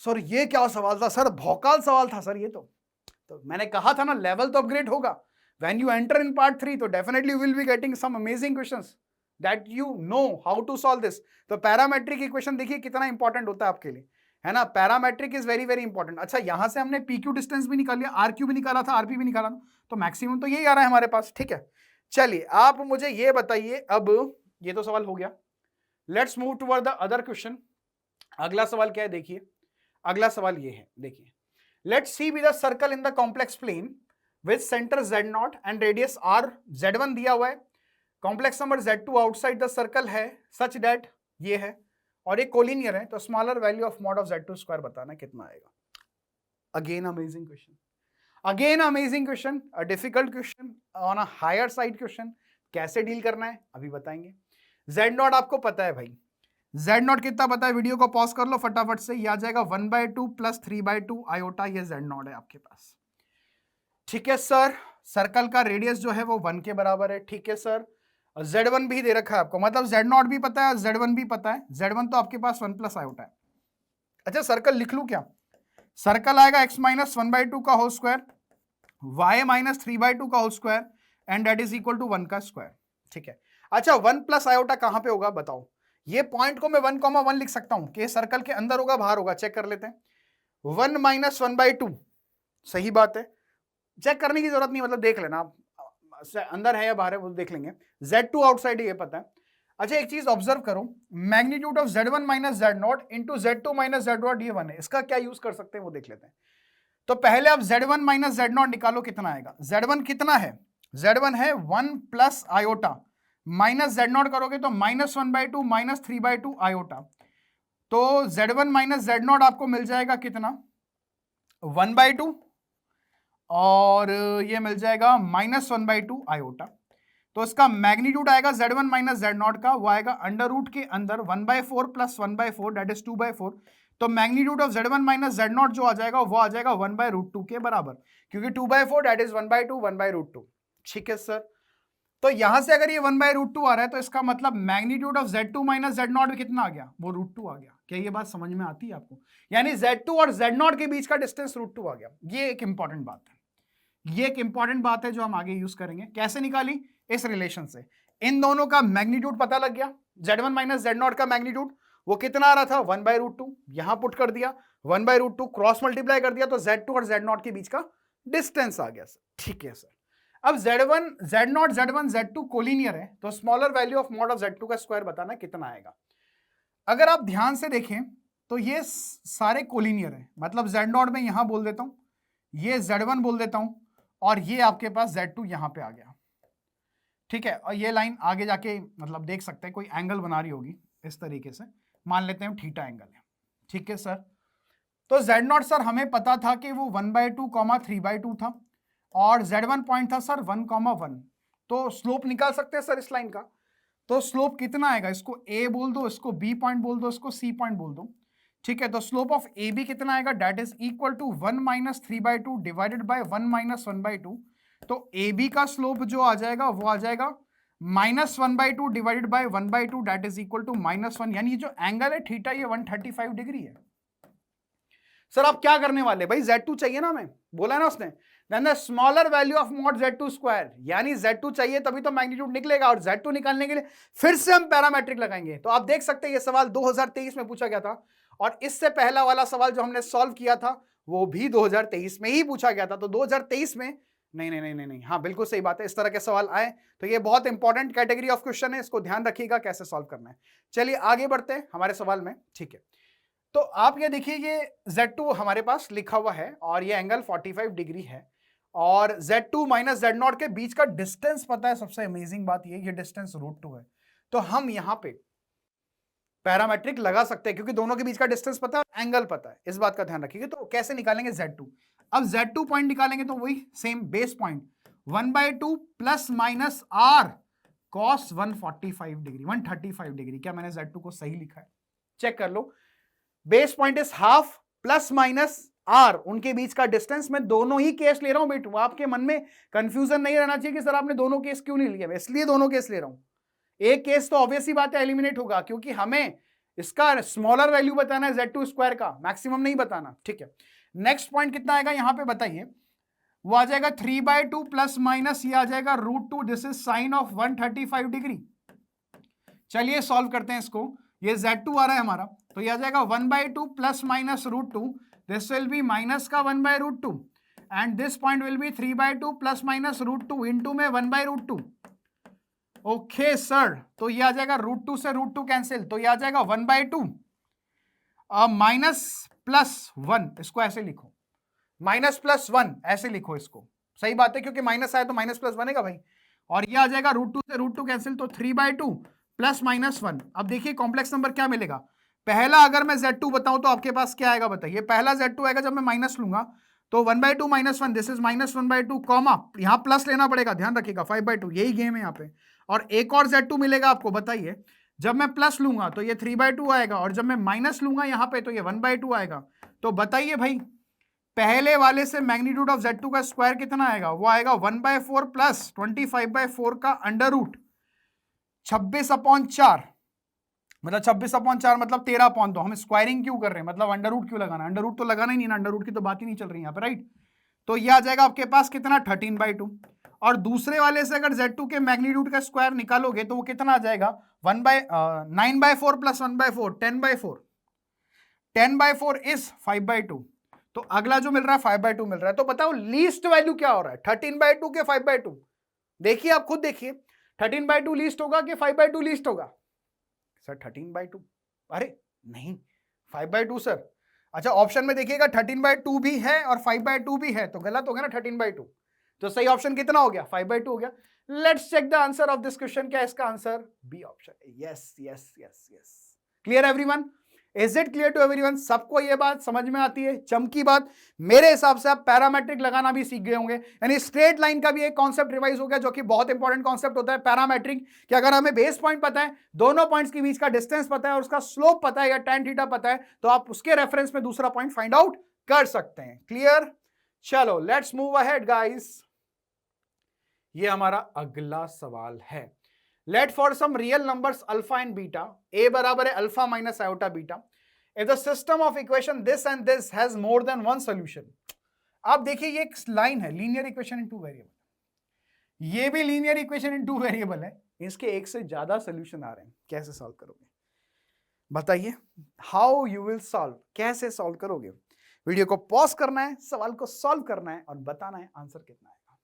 सर ये क्या सवाल था सर, भौकाल सवाल था सर ये तो मैंने कहा था ना लेवल तो अपग्रेड होगा। When you enter in part 3 तो definitely you will be getting some amazing questions that you know how to solve this. तो पैरामेट्रिक इक्वेशन देखिए कितना इंपॉर्टेंट होता है आपके लिए, है ना, parametric is very very important. अच्छा यहां से हमने PQ डिस्टेंस भी निकाल लिया, RQ भी निकाला था, RP भी निकाला था, तो मैक्सिमम तो यही आ रहा है हमारे पास। ठीक है, चलिए आप मुझे ये बताइए, अब ये तो सवाल हो गया, let's move toward the other question. अगला सवाल क्या है देखिए, अगला सवाल ये है, देखिए let's C be the circle in the complex plane with centre Z0 and radius R, Z1 दिया हुआ है, complex number Z2 outside the circle है सच दैट ये है, और ये कोलिनियर है, तो smaller value of mod of Z2 square बताना कितना आएगा। Again amazing question, again amazing question, a difficult question on a higher side question. कैसे डील करना है अभी बताएंगे। Z0 आपको पता है भाई, Z0 कितना पता है, वीडियो को पॉज कर लो फटाफट से, ये आ जाएगा 1/2 प्लस 3/2 आयोटा, ये Z0 है आपके पास। ठीक है सर, सर्कल का रेडियस जो है वो 1 के बराबर है। ठीक है सर, Z1 भी दे रखा है आपको, मतलब Z0 भी पता है, Z1 भी पता है। Z1 तो आपके पास 1 प्लस आयोटा है। अच्छा सर्कल लिख लूं क्या, सर्कल आएगा x माइनस 1/2 का होल स्क्वायर, y माइनस 3/2 का whole square, and that is equal to 1 का स्क्वायर। ठीक है, अच्छा 1 प्लस आयोटा कहां पे होगा बताओ, ये पॉइंट को मैं 1,1 लिख सकता हूं कि सर्कल के अंदर होगा बाहर होगा, चेक कर लेते हैं। 1 माइनस 1/2 सही बात है, चेक करने की जरूरत नहीं, मतलब देख लेना आप अंदर है या बाहर है वो देख लेंगे। Z2 आउटसाइड ये पता है। अच्छा एक चीज ऑब्जर्व करो, magnitude of Z1 minus Z0 into Z2 minus Z0 ये 1 है, इसका क्या यूज कर सकते हैं वो देख लेते हैं। तो पहले आप Z1 माइनस Z0 निकालो, कितना आएगा, Z1 कितना है, Z1 है 1 प्लस आयोटा, माइनस Z0 करोगे तो -1/2 माइनस 3/2 आयोटा, तो Z1 माइनस Z0 आपको मिल जाएगा कितना 1/2, और ये मिल जाएगा -1/2 आयोटा। तो इसका मैग्नीट्यूड आएगा Z1 माइनस Z0 का, वो आएगा अंडर रूट के अंदर 1/4 प्लस 1/4 दैट इज 2/4। तो magnitude of Z1 minus Z0 जो आ जाएगा वो आ जाएगा 1/√2 के बराबर, क्योंकि 2/4 दैट इज 1/2 1/√2। ठीक है सर, तो यहां से अगर ये 1/√2 आ रहा है तो इसका मतलब magnitude of Z2 minus Z0 भी कितना आ गया, वो √2 आ गया। क्या ये बात समझ में आती है आपको, यानी Z2 और Z0 के बीच का डिस्टेंस √2 आ गया। ये एक इंपॉर्टेंट बात है, ये एक इंपॉर्टेंट बात है जो हम आगे यूज करेंगे। कैसे निकाली, इस रिलेशन से इन दोनों का मैग्नीट्यूड पता लग गया। Z1 माइनस Z0 का मैग्नीट्यूड वो कितना आ रहा था 1/√2, यहां पुट कर दिया 1/√2, क्रॉस मल्टीप्लाई कर दिया तो Z2 और Z0 के बीच का डिस्टेंस आ गया सर। ठीक है सर, अब Z1 Z0 Z1 Z2 collinear है, तो smaller value of mod of Z2 का स्क्वायर बताना कितना आएगा। अगर आप ध्यान से देखें तो ये सारे कोलिनियर है, मतलब Z0 में यहां बोल देता हूं, ये Z1 बोल देता हूं, और ये आपके पास Z2 यहां पे आ गया। ठीक है, और ये लाइन आगे जाके मतलब देख सकते हैं कोई एंगल बना रही होगी इस तरीके से, मान लेते हैं थीटा एंगल है। ठीक है सर, तो Z0 सर हमें पता था कि वो 1/2 3/2 था, और Z1 पॉइंट था सर 1,1, तो स्लोप निकाल सकते हैं सर इस लाइन का। तो स्लोप कितना आएगा, इसको A बोल दो, इसको B पॉइंट बोल दो, इसको C पॉइंट बोल दो। ठीक है, तो स्लोप ऑफ AB कितना आएगा, that is equal to 1 minus 3/2 divided by 1 minus 1/2। तो AB का स्लोप जो आ जाएगा वो आ जाएगा -1/2 divided by 1/2 that is equal to -1, यानी जो एंगल है थीटा ये 135 डिग्री है। सर आप क्या करने वाले भाई, Z2 चाहिए ना, हमें बोला ना उसने, then the smaller value of mod Z2 square, यानी Z2 चाहिए तभी तो मैग्नीट्यूड निकलेगा, और Z2 निकालने के लिए फिर से हम पैरामेट्रिक लगाएंगे। तो आप देख सकते हैं ये सवाल 2023 में पूछा गया था, और इससे पहला वाला सवाल जो हमने सॉल्व किया था वो भी 2023 में ही पूछा गया था। तो 2023 में नहीं, हाँ बिल्कुल सही बात है, इस तरह के सवाल आए तो ये बहुत इंपॉर्टेंट कैटेगरी ऑफ क्वेश्चन है, इसको ध्यान रखिएगा कैसे सॉल्व करना है। चलिए आगे बढ़ते हैं हमारे सवाल में। ठीक है, तो आप ये देखिए, ये Z2 हमारे पास लिखा हुआ है और ये एंगल 45 डिग्री है और Z2 माइनस Z0 के बीच का डिस्टेंस पता है। सबसे अमेजिंग बात ये डिस्टेंस √2 है। तो हम यहां पे पैरामेट्रिक लगा सकते हैं क्योंकि दोनों के बीच का डिस्टेंस पता है, एंगल पता है। इस बात का ध्यान रखिएगा। तो कैसे निकालेंगे Z2? अब Z2 पॉइंट निकालेंगे तो वही same base point 1/2 plus minus R cos 145 degree 135 degree. क्या मैंने Z2 को सही लिखा है? चेक कर लो। Base point is half plus minus R, उनके बीच का डिस्टेंस। मैं दोनों ही केस ले रहा हूं बेटू, आपके मन में कंफ्यूजन नहीं रहना चाहिए कि सर आपने दोनों केस क्यों नहीं लिया। इसलिए दोनों केस ले रहा हूं। एक केस तो ऑब्वियस ही बात है एलिमिनेट होगा क्योंकि हमें इसका स्मॉलर वैल्यू बताना है Z2 स्क्वायर का, मैक्सिमम नहीं बताना। ठीक है, नेक्स्ट पॉइंट कितना आएगा यहां पे बताइए? वो आ जाएगा 3/2 प्लस माइनस ये आ जाएगा √2, this is sine of 135 degree. चलिए सॉल्व करते हैं इसको। ये Z2 आ रहा है हमारा, तो ये आ जाएगा 1/2 plus minus √2, this will be minus का 1/√2 and this point will be 3/2 plus minus √2 into में 1/√2। ओके सर, तो ये आ जाएगा √2 से √2 कैंसिल, तो ये आ जाएगा 1/2 माइनस प्लस 1। इसको ऐसे लिखो, माइनस प्लस 1 ऐसे लिखो इसको। सही बात है क्योंकि माइनस आया तो माइनस प्लस बनेगा भाई। और ये आ जाएगा √2 से √2 कैंसिल, तो 3/2 प्लस माइनस 1। अब देखिए कॉम्प्लेक्स नंबर क्या मिलेगा। पहला अगर मैं Z2 बताऊं तो आपके पास क्या आएगा बताइए? पहला Z2 आएगा जब मैं माइनस लूंगा तो 1/2 minus 1, this is minus 1/2 comma, यहां प्लस लेना पड़ेगा, ध्यान रखिएगा 5/2, यही गेम है यहाँ पे। और एक और Z2 मिलेगा आपको, बताइए। जब मैं प्लस लूंगा तो ये 3/2 आएगा और जब मैं माइनस लूंगा यहां पे तो ये 1/2 आएगा। तो बताइए भाई, पहले वाले से मैग्नीट्यूड ऑफ Z2 का स्क्वायर कितना आएगा? वो आएगा 1/4 प्लस 25/4 का अंडर रूट 26/4, मतलब 26/4 मतलब 13/2। हम स्क्वायरिंग क्यों कर रहे हैं, मतलब अंडर रूट क्यों लगाना? अंडर रूट तो लगाना ही नहीं ना, अंडर रूट की तो बात ही नहीं चल रही यहाँ पे, राइट? तो ये आ जाएगा आपके पास कितना, 13/2। और दूसरे वाले से अगर Z2 के मैग्नीट्यूड का स्क्वायर निकालोगे तो वो कितना आ जाएगा? 9/4 प्लस 1/4 10/4, 10/4 इज 5/2। तो अगला जो मिल रहा है 5/2 मिल रहा है। तो बताओ लीस्ट वैल्यू क्या हो रहा है, 13/2 के 5/2? देखिए आप खुद देखिए, 13/2 लीस्ट होगा कि 5/2 लीस्ट होगा? सर 13/2, अरे नहीं 5/2 सर। अच्छा ऑप्शन में देखिएगा 13/2 भी है और 5/2 भी है, तो गलत हो गया ना 13/2। तो सही ऑप्शन कितना हो गया? 5/2 हो गया। Let's check the answer of this question. क्या इसका answer B option? Yes yes yes yes. Clear everyone? Is it clear to everyone? सबको ये बात समझ में आती है? चमकी बात। मेरे हिसाब से आप पैरामेट्रिक लगाना भी सीख गए होंगे, यानी स्ट्रेट लाइन का भी एक कॉन्सेप्ट रिवाइज हो गया जो कि बहुत इंपॉर्टेंट कॉन्सेप्ट होता है पैरामेट्रिक, कि अगर हमें बेस पॉइंट पता है, दोनों पॉइंट्स के बीच का डिस्टेंस पता है और उसका स्लोप पता है या tan थीटा पता है, तो आप उसके रेफरेंस में दूसरा पॉइंट फाइंड आउट कर सकते हैं। क्लियर? चलो लेट्स मूव अहेड गाइस। ये हमारा अगला सवाल है। Let for some real numbers alpha and beta, a बराबर है alpha minus iota beta, if the system of equation this and this has more than one solution। आप देखिए ये एक लाइन है, लीनियर इक्वेशन इन 2 वेरिएबल, ये भी linear equation in 2 variable है, इसके एक से ज्यादा सोल्यूशन आ रहे हैं। कैसे सॉल्व करोगे बताइए? हाउ यू विल सॉल्व, कैसे सॉल्व करोगे? वीडियो को पॉज करना है, सवाल को सॉल्व करना है और बताना है आंसर कितना आएगा।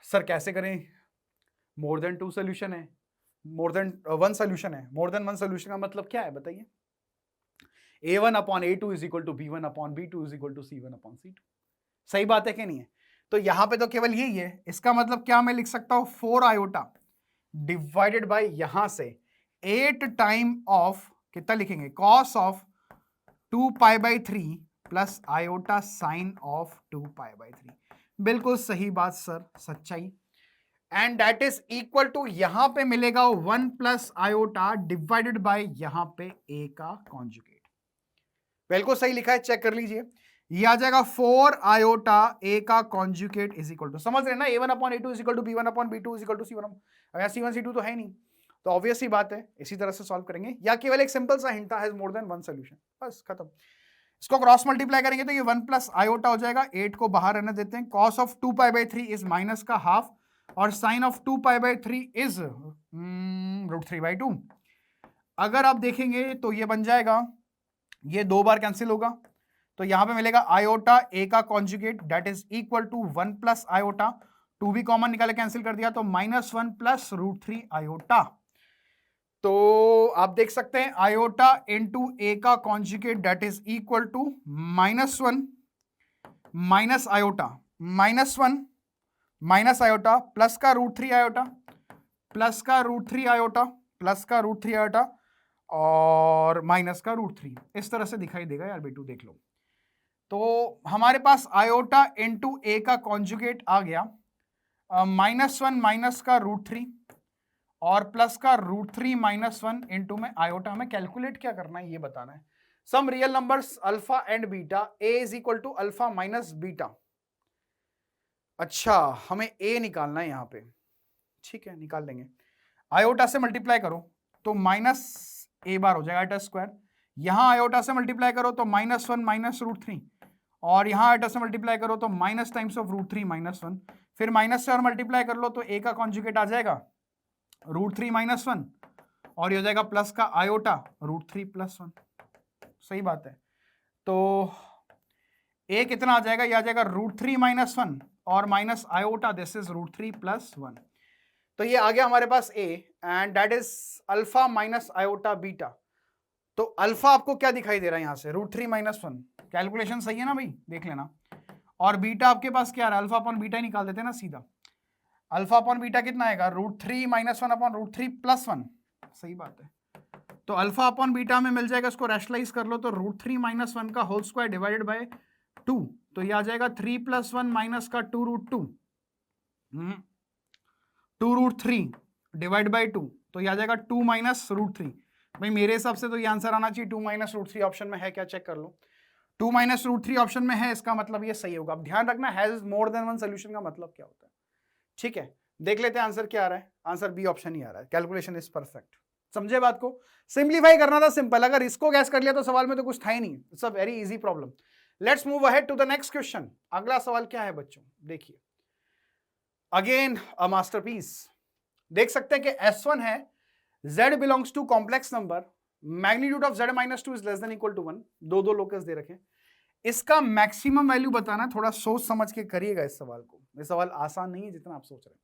सर कैसे करें? मोर देन 2 सोल्यूशन है, मोर देन 1 सोल्यूशन है। मोर देन 1 सोल्यूशन का मतलब क्या है बताइए? a1/a2 is equal to b1/b2 is equal to c1/c2। सही बात है कि नहीं है? तो यहां पे तो केवल यही है। इसका मतलब क्या मैं लिख सकता हूं? 4 आयोटा डिवाइडेड बाय यहां से 8 टाइम ऑफ कितना लिखेंगे? cos of 2π/3 plus iota sine of 2π/3। बिल्कुल सही बात सर, सच्चाई। And that is equal to यहां पे मिलेगा 1 प्लस आयोटा डिवाइडेड बाय यहां पे a का कॉन्जुगेट। बिल्कुल सही लिखा है, चेक कर लीजिए। ये आ जाएगा 4 आयोटा a का कॉन्जुगेट इज इक्वल टू, समझ रहे हैं ना, a1/a2 is equal to b1/b2 is equal to c1। अगर c1 c2 तो है नहीं, तो ऑब्वियस ही बात है इसी तरह से सॉल्व करेंगे, या केवल एक सिंपल सा हिंट था, हैज मोर देन 1 सॉल्यूशन, बस खत्म। इसको क्रॉस मल्टीप्लाई करेंगे तो ये 1 प्लस आयोटा हो जाएगा, 8 को बाहर रहने देते हैं। cos ऑफ 2π/3 इज माइनस का हाफ और साइन ऑफ 2π/3 इज √3/2। अगर आप देखेंगे तो ये बन जाएगा, ये 2 बार कैंसिल होगा, तो यहां पे मिलेगा आयोटा a का conjugate that is equal to 1 plus iota, 2 भी कॉमन निकाले कैंसिल कर दिया तो -1 प्लस √3 आयोटा। तो आप देख सकते हैं आयोटा इंटू ए का conjugate that is equal to -1 minus iota -1 minus iota plus का √3 आयोटा प्लस का √3 आयोटा प्लस का √3 आयोटा और माइनस का √3, इस तरह से दिखाई देगा यार बेटू, देख लो। तो हमारे पास आयोटा इंटू ए का कॉन्जुगेट आ गया -1 माइनस का √3 और प्लस का √3 -1 इंटू में आयोटा। हमें कैलकुलेट क्या करना है ये बताना है। Some real numbers alpha and beta, a is equal to alpha minus beta. अच्छा, हमें ए निकालना है यहां पे, ठीक है निकाल लेंगे। आयोटा से मल्टीप्लाई करो तो -a बार हो जाएगा आयोटा स्क्वायर, यहां आयोटा से मल्टीप्लाई करो तो -1 माइनस √3 और यहां आयोटा से मल्टीप्लाई करो तो माइनस टाइम्स ऑफ √3 -1, फिर माइनस से और मल्टीप्लाई कर लो तो a का कॉन्जुगेट आ जाएगा √3 -1 और ये हो जाएगा प्लस का आयोटा √3 + 1। सही बात है। तो a कितना आ जाएगा, ये आ जाएगा √3 -1 और माइनस आयोटा, दिस इज √3 + 1। तो ये आ गया हमारे पास a and that is alpha minus iota beta. तो अल्फा आपको क्या दिखाई दे रहा है यहां से, √3 -1। कैलकुलेशन सही है ना भाई, देख लेना। और बीटा आपके पास क्या है, अल्फा अपॉन बीटा निकाल देते हैं ना सीधा। अल्फा अपॉन बीटा कितना आएगा, √3 -1 अपॉन √3 + 1। सही बात है। तो अल्फा अपॉन बीटा में मिल जाएगा, इसको रैशनलाइज कर लो तो √3 -1 का होल स्क्वायर डिवाइडेड बाय 2, तो ये आ जाएगा 3 + 1 माइनस का 2√2 2√3 डिवाइड बाय 2, तो ये आ जाएगा 2 - √3। भाई मेरे हिसाब से तो ये आंसर आना चाहिए 2 - √3। ऑप्शन में है क्या, चेक कर लो। 2 - √3 ऑप्शन में है, इसका मतलब ये सही होगा। अब ध्यान रखना, has more than one solution का मतलब क्या होता है। ठीक है, देख लेते हैं आंसर क्या आ रहा है। आंसर बी ऑप्शन ही आ रहा है, कैलकुलेशन इज परफेक्ट। समझे बात को, सिंप्लीफाई करना था सिंपल। अगर इसको गैस कर लिया तो सवाल में तो कुछ था ही नहीं। It's a very easy problem. Let's move ahead to the next question. अगला सवाल क्या है बच्चों, देखिए अगेन अ मास्टरपीस। देख सकते हैं कि S1 है, Z belongs to complex number, magnitude of Z - 2 is less than equal to 1। दो लोकस दे रखे, इसका मैक्सिमम वैल्यू बताना। थोड़ा सोच समझ के करिएगा इस सवाल को, ये सवाल आसान नहीं है जितना आप सोच रहे हैं।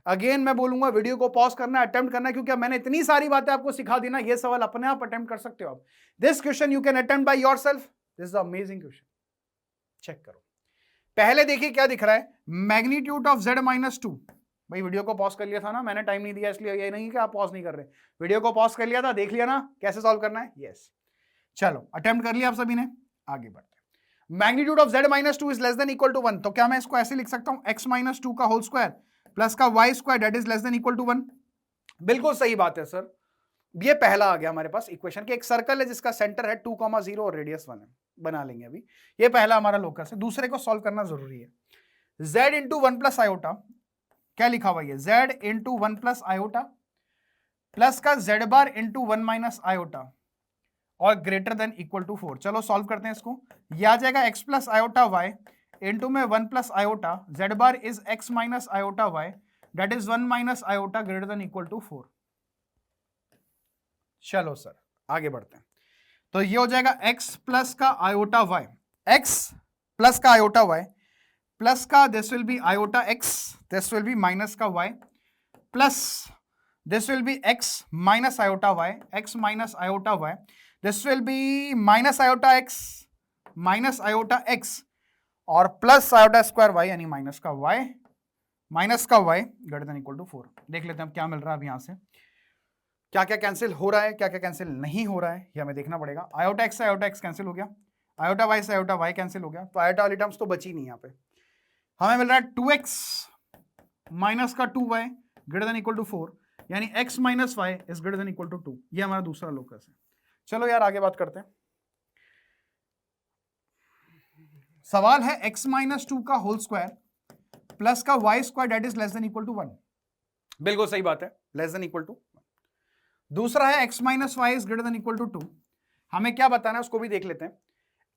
अगेन मैं बोलूंगा वीडियो को पॉज करना, अटेम्प्ट करना, क्योंकि मैंने इतनी सारी बातें आपको सिखा दी ना, ये सवाल अपने आप अटेम्प्ट कर सकते हो आप। This question you can attempt by yourself, this is amazing question. Check करो, पहले देखिए क्या दिख रहा है, मैग्नीट्यूड ऑफ Z - 2। भाई वीडियो को पॉज कर लिया था ना, मैंने टाइम नहीं दिया इसलिए ये नहीं कि आप पॉज नहीं कर रहे, वीडियो को पॉज कर लिया था, देख लिया ना कैसे सॉल्व करना है। यस, चलो अटेम्प्ट कर लिया आप सभी ने, आगे बढ़ते हैं। Magnitude of Z - 2 is less than equal to 1, तो क्या मैं इसको ऐसे लिख सकता हूं, x - 2 का होल स्क्वायर प्लस का y square that is less than equal to 1। बिल्कुल सही बात है सर। ये पहला आ गया हमारे पास इक्वेशन के, एक सर्कल है जिसका सेंटर है 2,0 और रेडियस 1 है, बना लेंगे अभी। ये पहला हमारा लोकस है, दूसरे को सॉल्व करना जरूरी है। z इंटू 1 + आयोटा, क्या लिखा हुआ है, z इंटू 1 + आयोटा प्लस का z बार इंटू 1 - आयोटा और ग्रेटर देन इक्वल टू 4। चलो सॉल्व करते हैं इसको। यह आ जाएगा x + आयोटा y इंटू में 1 + iota, z bar is x - iota y that is 1 - iota greater than equal to 4। चलो सर आगे बढ़ते हैं। तो ये हो जाएगा x प्लस का आयोटा y, x प्लस का आयोटा y प्लस का this will be iota x, this will be minus का y plus this will be x minus iota y, x minus iota y, this will be minus iota x minus iota x और plus iota square y यानी minus का y greater than equal to 4। देख लेते हैं क्या मिल रहा है अब यहां से, क्या क्या कैंसिल हो रहा है, क्या क्या कैंसिल नहीं हो रहा है, ये हमें देखना पड़ेगा। आयोटा x से आयोटा x कैंसिल हो गया, आयोटा y से आयोटा y कैंसिल हो गया, तो आयोटा वाली टर्म्स तो बची नहीं। यहाँ पे हमें मिल रहा है 2x माइनस का 2y greater than equal to 4 यानी x minus y is greater than equal to 2। ये हमारा दूसरा लोकस है। चलो यार आगे बात करते हैं। सवाल है x - 2 का होल स्क्वायर प्लस का y square that is less than equal to 1। बिल्कुल सही बात है, लेस देन इक्वल टू। दूसरा है x - y is greater than equal to 2। हमें क्या बताना है उसको भी देख लेते हैं।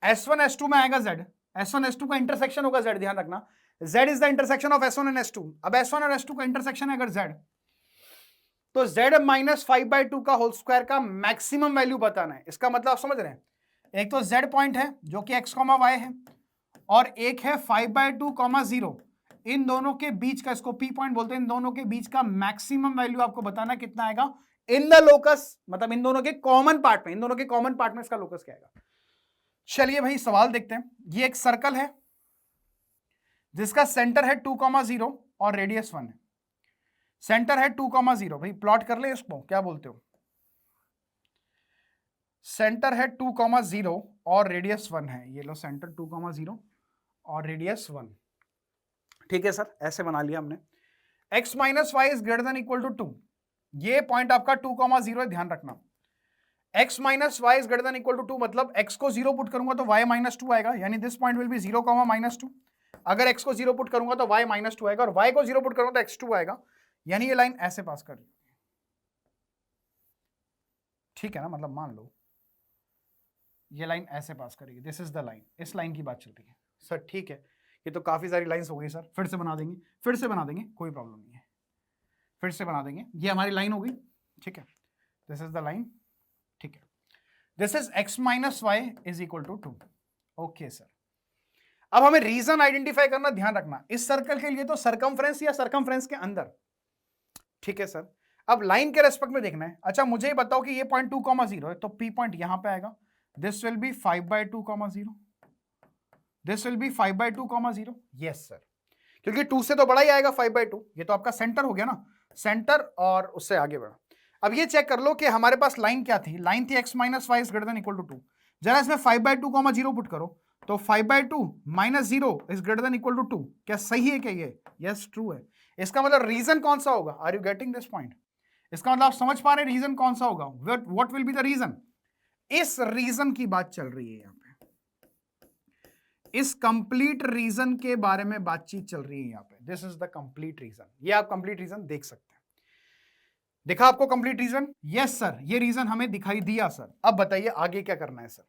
S1 S2 में आएगा z, S1 S2 का इंटरसेक्शन होगा z, ध्यान रखना z is the intersection of S1 and S2। अब S1 और S2 का इंटरसेक्शन है अगर z, तो z - 5/2 का होल स्क्वायर का मैक्सिमम वैल्यू बताना है। इसका मतलब आप समझ रहे हैं, एक तो z पॉइंट है जो कि x, y है और एक है 5/2, 0। इन दोनों के बीच का, इसको पी पॉइंट बोलते हैं, इन दोनों के बीच का मैक्सिमम वैल्यू आपको बताना कितना आएगा इन द लोकस, मतलब इन दोनों के कॉमन पार्ट में, इन दोनों के कॉमन पार्ट में इसका लोकस क्या आएगा। चलिए भाई सवाल देखते हैं। ये एक सर्कल है जिसका सेंटर है 2,0 और रेडियस 1 है। सेंटर है 2,0, भाई प्लॉट कर ले इसको, क्या बोलते हो? सेंटर है 2,0 और रेडियस 1 है। ये लो सेंटर 2,0 और रेडियस 1। ठीक है सर, ऐसे बना लिया हमने। x minus y is greater than equal to 2। ये पॉइंट आपका 2,0 है, ध्यान रखना। x minus y is greater than equal to 2 मतलब x को 0 पुट करूंगा तो y माइनस 2 आएगा, यानी this point will be 0, minus 2। अगर x को 0 पुट करूंगा तो y माइनस 2 आएगा, और y को 0 पुट करूंगा तो x2 आएगा, यानी ये लाइन ऐसे पास कर रही है। ठीक है ना, मतलब मान लो ये लाइन ऐसे पास करेगी, दिस इज द लाइन, इस लाइन की बात चल रही है सर। ठीक है, ये तो काफी सारी लाइंस हो गई सर, फिर से बना देंगे, फिर से बना देंगे, कोई प्रॉब्लम नहीं है, फिर से बना देंगे। ये हमारी लाइन हो गई, ठीक है, दिस इज द लाइन, ठीक है, this is x minus y is equal to 2। Okay sir, अब हमें रीजन आइडेंटिफाई करना, ध्यान रखना इस सर्कल के लिए तो सरकमफ्रेंस या सरकमफ्रेंस के अंदर। ठीक है सर, अब लाइन के रेस्पेक्ट में देखना है। अच्छा मुझे बताओ कि ये पॉइंट 2,0 है, तो P पॉइंट यहां पे आएगा, this will B 5/2,0, this will B 5/2,0। Yes sir, क्योंकि 2 से तो बड़ा ही आएगा 5/2, ये तो आपका सेंटर हो गया ना, सेंटर और उससे आगे बढ़ा। अब ये चेक कर लो कि हमारे पास लाइन क्या थी, लाइन थी x minus y is greater than equal to 2। जरा इसमें 5/2, 0 पुट करो तो 5/2 minus 0 is greater than equal to 2। क्या सही है क्या ये? यस ट्रू है। इसका मतलब रीजन कौन सा होगा? Are you getting this point? इसका मतलब आप समझ पा रहे हैं रीजन कौन सा होगा? What will be the region? इस रीजन की बात चल रही है यहाँ पे, इस कंप्लीट रीजन के बारे में बातचीत चल रही है यहाँ पे। This is the complete region. ये आप कंप्लीट रीजन देख सकते हैं। दिखा आपको कंप्लीट रीजन? यस सर, ये रीजन हमें दिखाई दिया सर। अब बताइए आगे क्या करना है सर?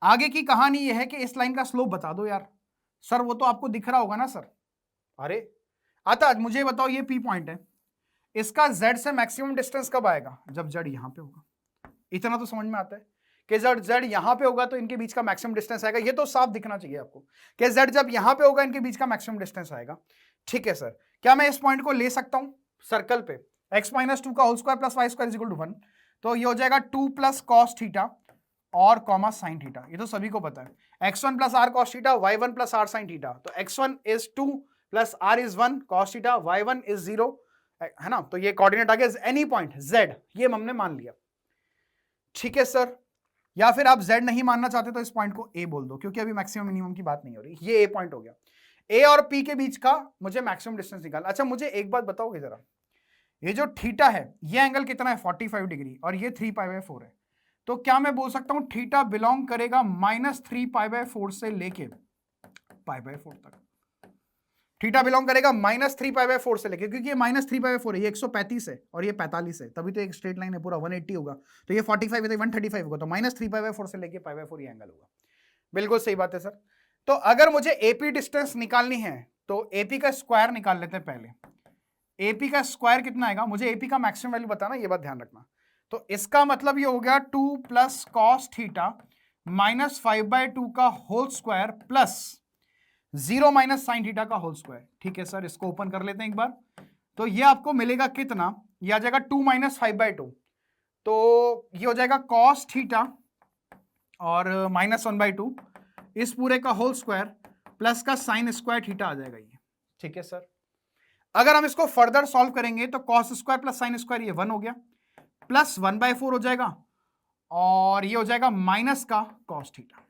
आगे की कहानी ये है कि इस लाइन का स्लोप बता दो यार। सर वो तो आपको दिख रहा होगा ना सर। अरे आता मुझे बताओ, ये पी पॉइंट है, इसका z से मैक्सिमम डिस्टेंस कब आएगा? जब z यहां पे होगा। इतना तो समझ में आता है कि जब z यहां पे होगा तो इनके बीच का मैक्सिमम डिस्टेंस आएगा। ये तो साफ दिखना चाहिए आपको कि z जब यहां पे होगा इनके बीच का मैक्सिमम डिस्टेंस आएगा। ठीक है सर, क्या मैं इस पॉइंट को ले सकता हूं सर्कल पे? x माइनस 2 का whole square plus y square is equal to 1, तो ये हो जाएगा 2 प्लस कॉस थीटा और कॉमा साइन थीटा। ये तो सभी को पता है, x1 plus R cos theta, y1 plus R sine theta. तो x1 is 2 plus r is 1 cos theta, y1 is 0, है ना। तो ये कोऑर्डिनेट आ गया एनी पॉइंट z, ये हमने मान लिया। ठीक है सर, या फिर आप z नहीं मानना चाहते तो इस पॉइंट को a बोल दो, क्योंकि अभी मैक्सिमम मिनिमम की बात नहीं हो रही। ये a पॉइंट हो गया। a और p के बीच का मुझे मैक्सिमम डिस्टेंस निकालना। अच्छा मुझे एक बात बताओगे जरा, ये जो थीटा है ये एंगल कितना है? 45 डिग्री, और ये 3π/4 है। तो क्या मैं बोल सकता हूं थीटा बिलोंग करेगा -3π/4 से लेके π/4 तक? थीटा बिलोंग करेगा -3π/4 से लेके, क्योंकि ये -3π/4 है, ये 135 है और ये 45 है, तभी तो एक स्ट्रेट लाइन है, पूरा 180 होगा। तो ये 45 है तो 135 होगा, तो -3π/4 से लेके π/4 ये एंगल होगा। बिल्कुल सही बात है सर। तो अगर मुझे एपी डिस्टेंस निकालनी है तो एपी का स्क्वायर निकाल लेते हैं पहले। एपी का स्क्वायर कितना आएगा? मुझे एपी का मैक्सिमम वैल्यू बताना, ये बात ध्यान रखना। तो इसका मतलब ये हो गया 2 प्लस कॉस थीटा माइनस 5/2 का whole square plus 0 minus sine theta का होल स्क्वायर। ठीक है सर, इसको ओपन कर लेते हैं एक बार। तो ये आपको मिलेगा कितना? ये आ जाएगा 2 माइनस 5/2, तो ये हो जाएगा कॉस थीटा और -1/2 इस पूरे का होल स्क्वायर प्लस का साइन स्क्वायर थीटा आ जाएगा ये। ठीक है सर, अगर हम इसको फर्दर सॉल्व करेंगे तो cos square plus sine square ये 1 हो गया, प्लस 1/4 हो जाएगा, और ये हो जाएगा माइनस का कॉस थीटा,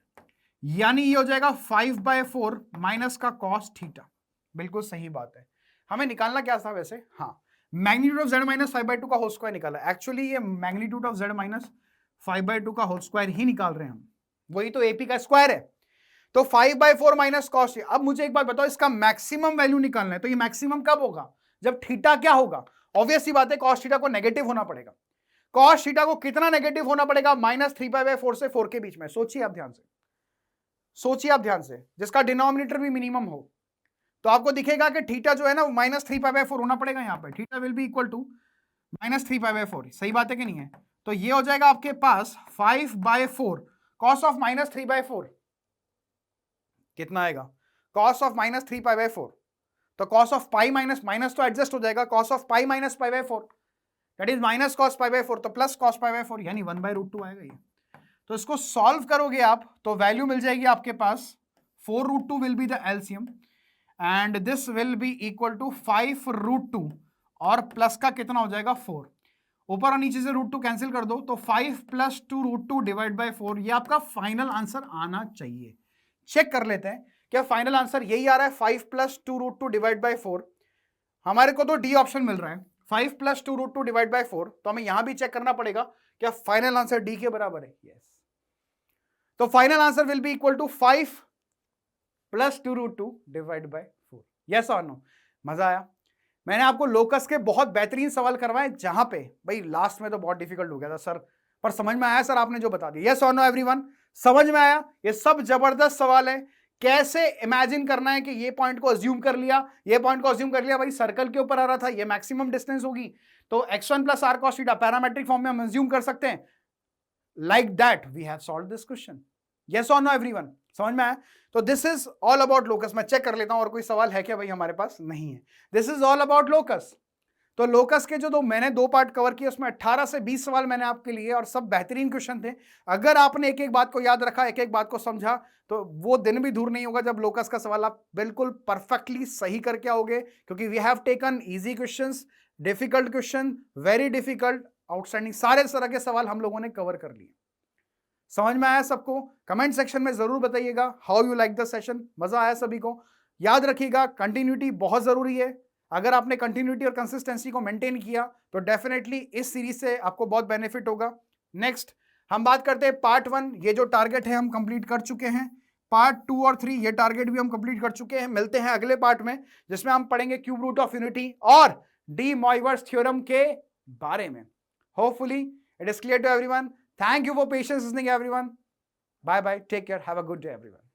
यानी ये हो जाएगा 5/4 माइनस का कॉस थीटा। बिल्कुल सही बात है। हमें निकालना क्या था वैसे? हाँ, मैग्नीट्यूड ऑफ z माइनस 5/2 का होल स्क्वायर निकाला। एक्चुअली ये मैग्नीट्यूड ऑफ z माइनस 5/2 का होल स्क्वायर ही निकाल रहे हैं हम, वही तो एपी का स्क्वायर है। तो 5/4 माइनस कॉस। अब मुझे एक बात बताओ, इसका मैक्सिमम वैल्यू निकालना है, तो ये मैक्सिमम कब होगा? जब थीटा क्या होगा? ऑब्वियस सी बात है, कॉस थीटा को नेगेटिव होना पड़ेगा। कॉस थीटा को कितना नेगेटिव होना पड़ेगा? -3π/4 से 4 के बीच में। सोचिए आप ध्यान से, सोचिए आप ध्यान से, जिसका डिनोमिनेटर भी मिनिमम हो। तो आपको दिखेगा कि थीटा जो है ना -3π/4 होना पड़ेगा यहाँ पे। Theta will be equal to -3π/4। सही बात है कि नहीं है? तो ये हो जाएगा आपके पास 5/4 कॉस ऑफ -3/4 कितना आएगा? कॉस ऑफ -3π/4, तो cos of pi minus minus तो एडजस्ट हो जाएगा, cos of pi minus pi by 4 that is minus cos pi by 4, तो प्लस कॉस पाई बाय 4 यानी 1/√2 आएगा ये। तो इसको सॉल्व करोगे आप तो वैल्यू मिल जाएगी आपके पास 4√2 will be the LCM and this will be equal to 5√2 और प्लस का कितना हो जाएगा 4, ऊपर और नीचे से √2 कैंसिल कर दो तो 5 + 2√2 डिवाइड बाय 4, ये आपका फाइनल आंसर आना चाहिए। चेक कर लेते हैं क्या फाइनल आंसर यही आ रहा है 5 + 2√2 डिवाइड बाय 4। हमारे को तो डी ऑप्शन मिल रहा है 5 + 2√2 डिवाइड बाय 4, तो हमें यहां भी चेक करना पड़ेगा क्या फाइनल आंसर डी के बराबर है। यस, तो final answer will be equal to 5 + 2√2 divide by 4। Yes और नो? मजा आया? मैंने आपको लोकस के बहुत बेहतरीन सवाल करवाए जहां पे भाई लास्ट में तो बहुत डिफिकल्ट हो गया था सर, पर समझ में आया सर आपने जो बता दिया? यस और नो एवरीवन? समझ में आया? ये सब जबरदस्त सवाल है। कैसे इमेजिन करना है कि ये पॉइंट को अज्यूम कर लिया, ये पॉइंट को अज्यूम कर लिया, भाई सर्कल के ऊपर आ रहा था, ये मैक्सिमम डिस्टेंस होगी, तो x1 + r cos theta parametric form में हम अज्यूम कर सकते हैं। Like that we have solved this question. Yes और नो एवरीवन? समझ में आया? तो this is all about locus. मैं चेक कर लेता हूं और कोई सवाल है क्या भाई हमारे पास? नहीं है। This is all about locus. तो लोकस के जो मैंने 2 पार्ट कवर किए उसमें 18 से 20 सवाल मैंने आपके लिए और सब बेहतरीन क्वेश्चन थे। अगर आपने एक एक बात को याद रखा, एक एक बात को समझा, तो वो दिन भी दूर नहीं होगा जब लोकस का सवाल आप बिल्कुल परफेक्टली सही करके आओगे, क्योंकि we have taken easy questions, difficult question, very difficult, outstanding, सारे तरह के सवाल हम लोगों ने कवर कर लिए। समझ में आया सबको? कमेंट सेक्शन में जरूर बताइएगा how you like the session. मजा आया सभी को? याद रखिएगा कंटिन्यूटी बहुत जरूरी है। अगर आपने कंटिन्यूटी और कंसिस्टेंसी को मेंटेन किया तो डेफिनेटली इस सीरीज से आपको बहुत बेनिफिट होगा। नेक्स्ट हम बात करते हैं पार्ट 1। ये जो टारगेट है हम कंप्लीट कर चुके हैं। पार्ट 2 और 3 ये टारगेट भी हम कंप्लीट कर चुके हैं। मिलते हैं अगले पार्ट में जिसमें हम पढ़ेंगे क्यूब रूट ऑफ यूनिटी और डी मॉइवर्स थ्योरम के बारे में। Hopefully it is clear to everyone. Thank you for patience listening everyone. Bye bye. Take care. Have a good day everyone.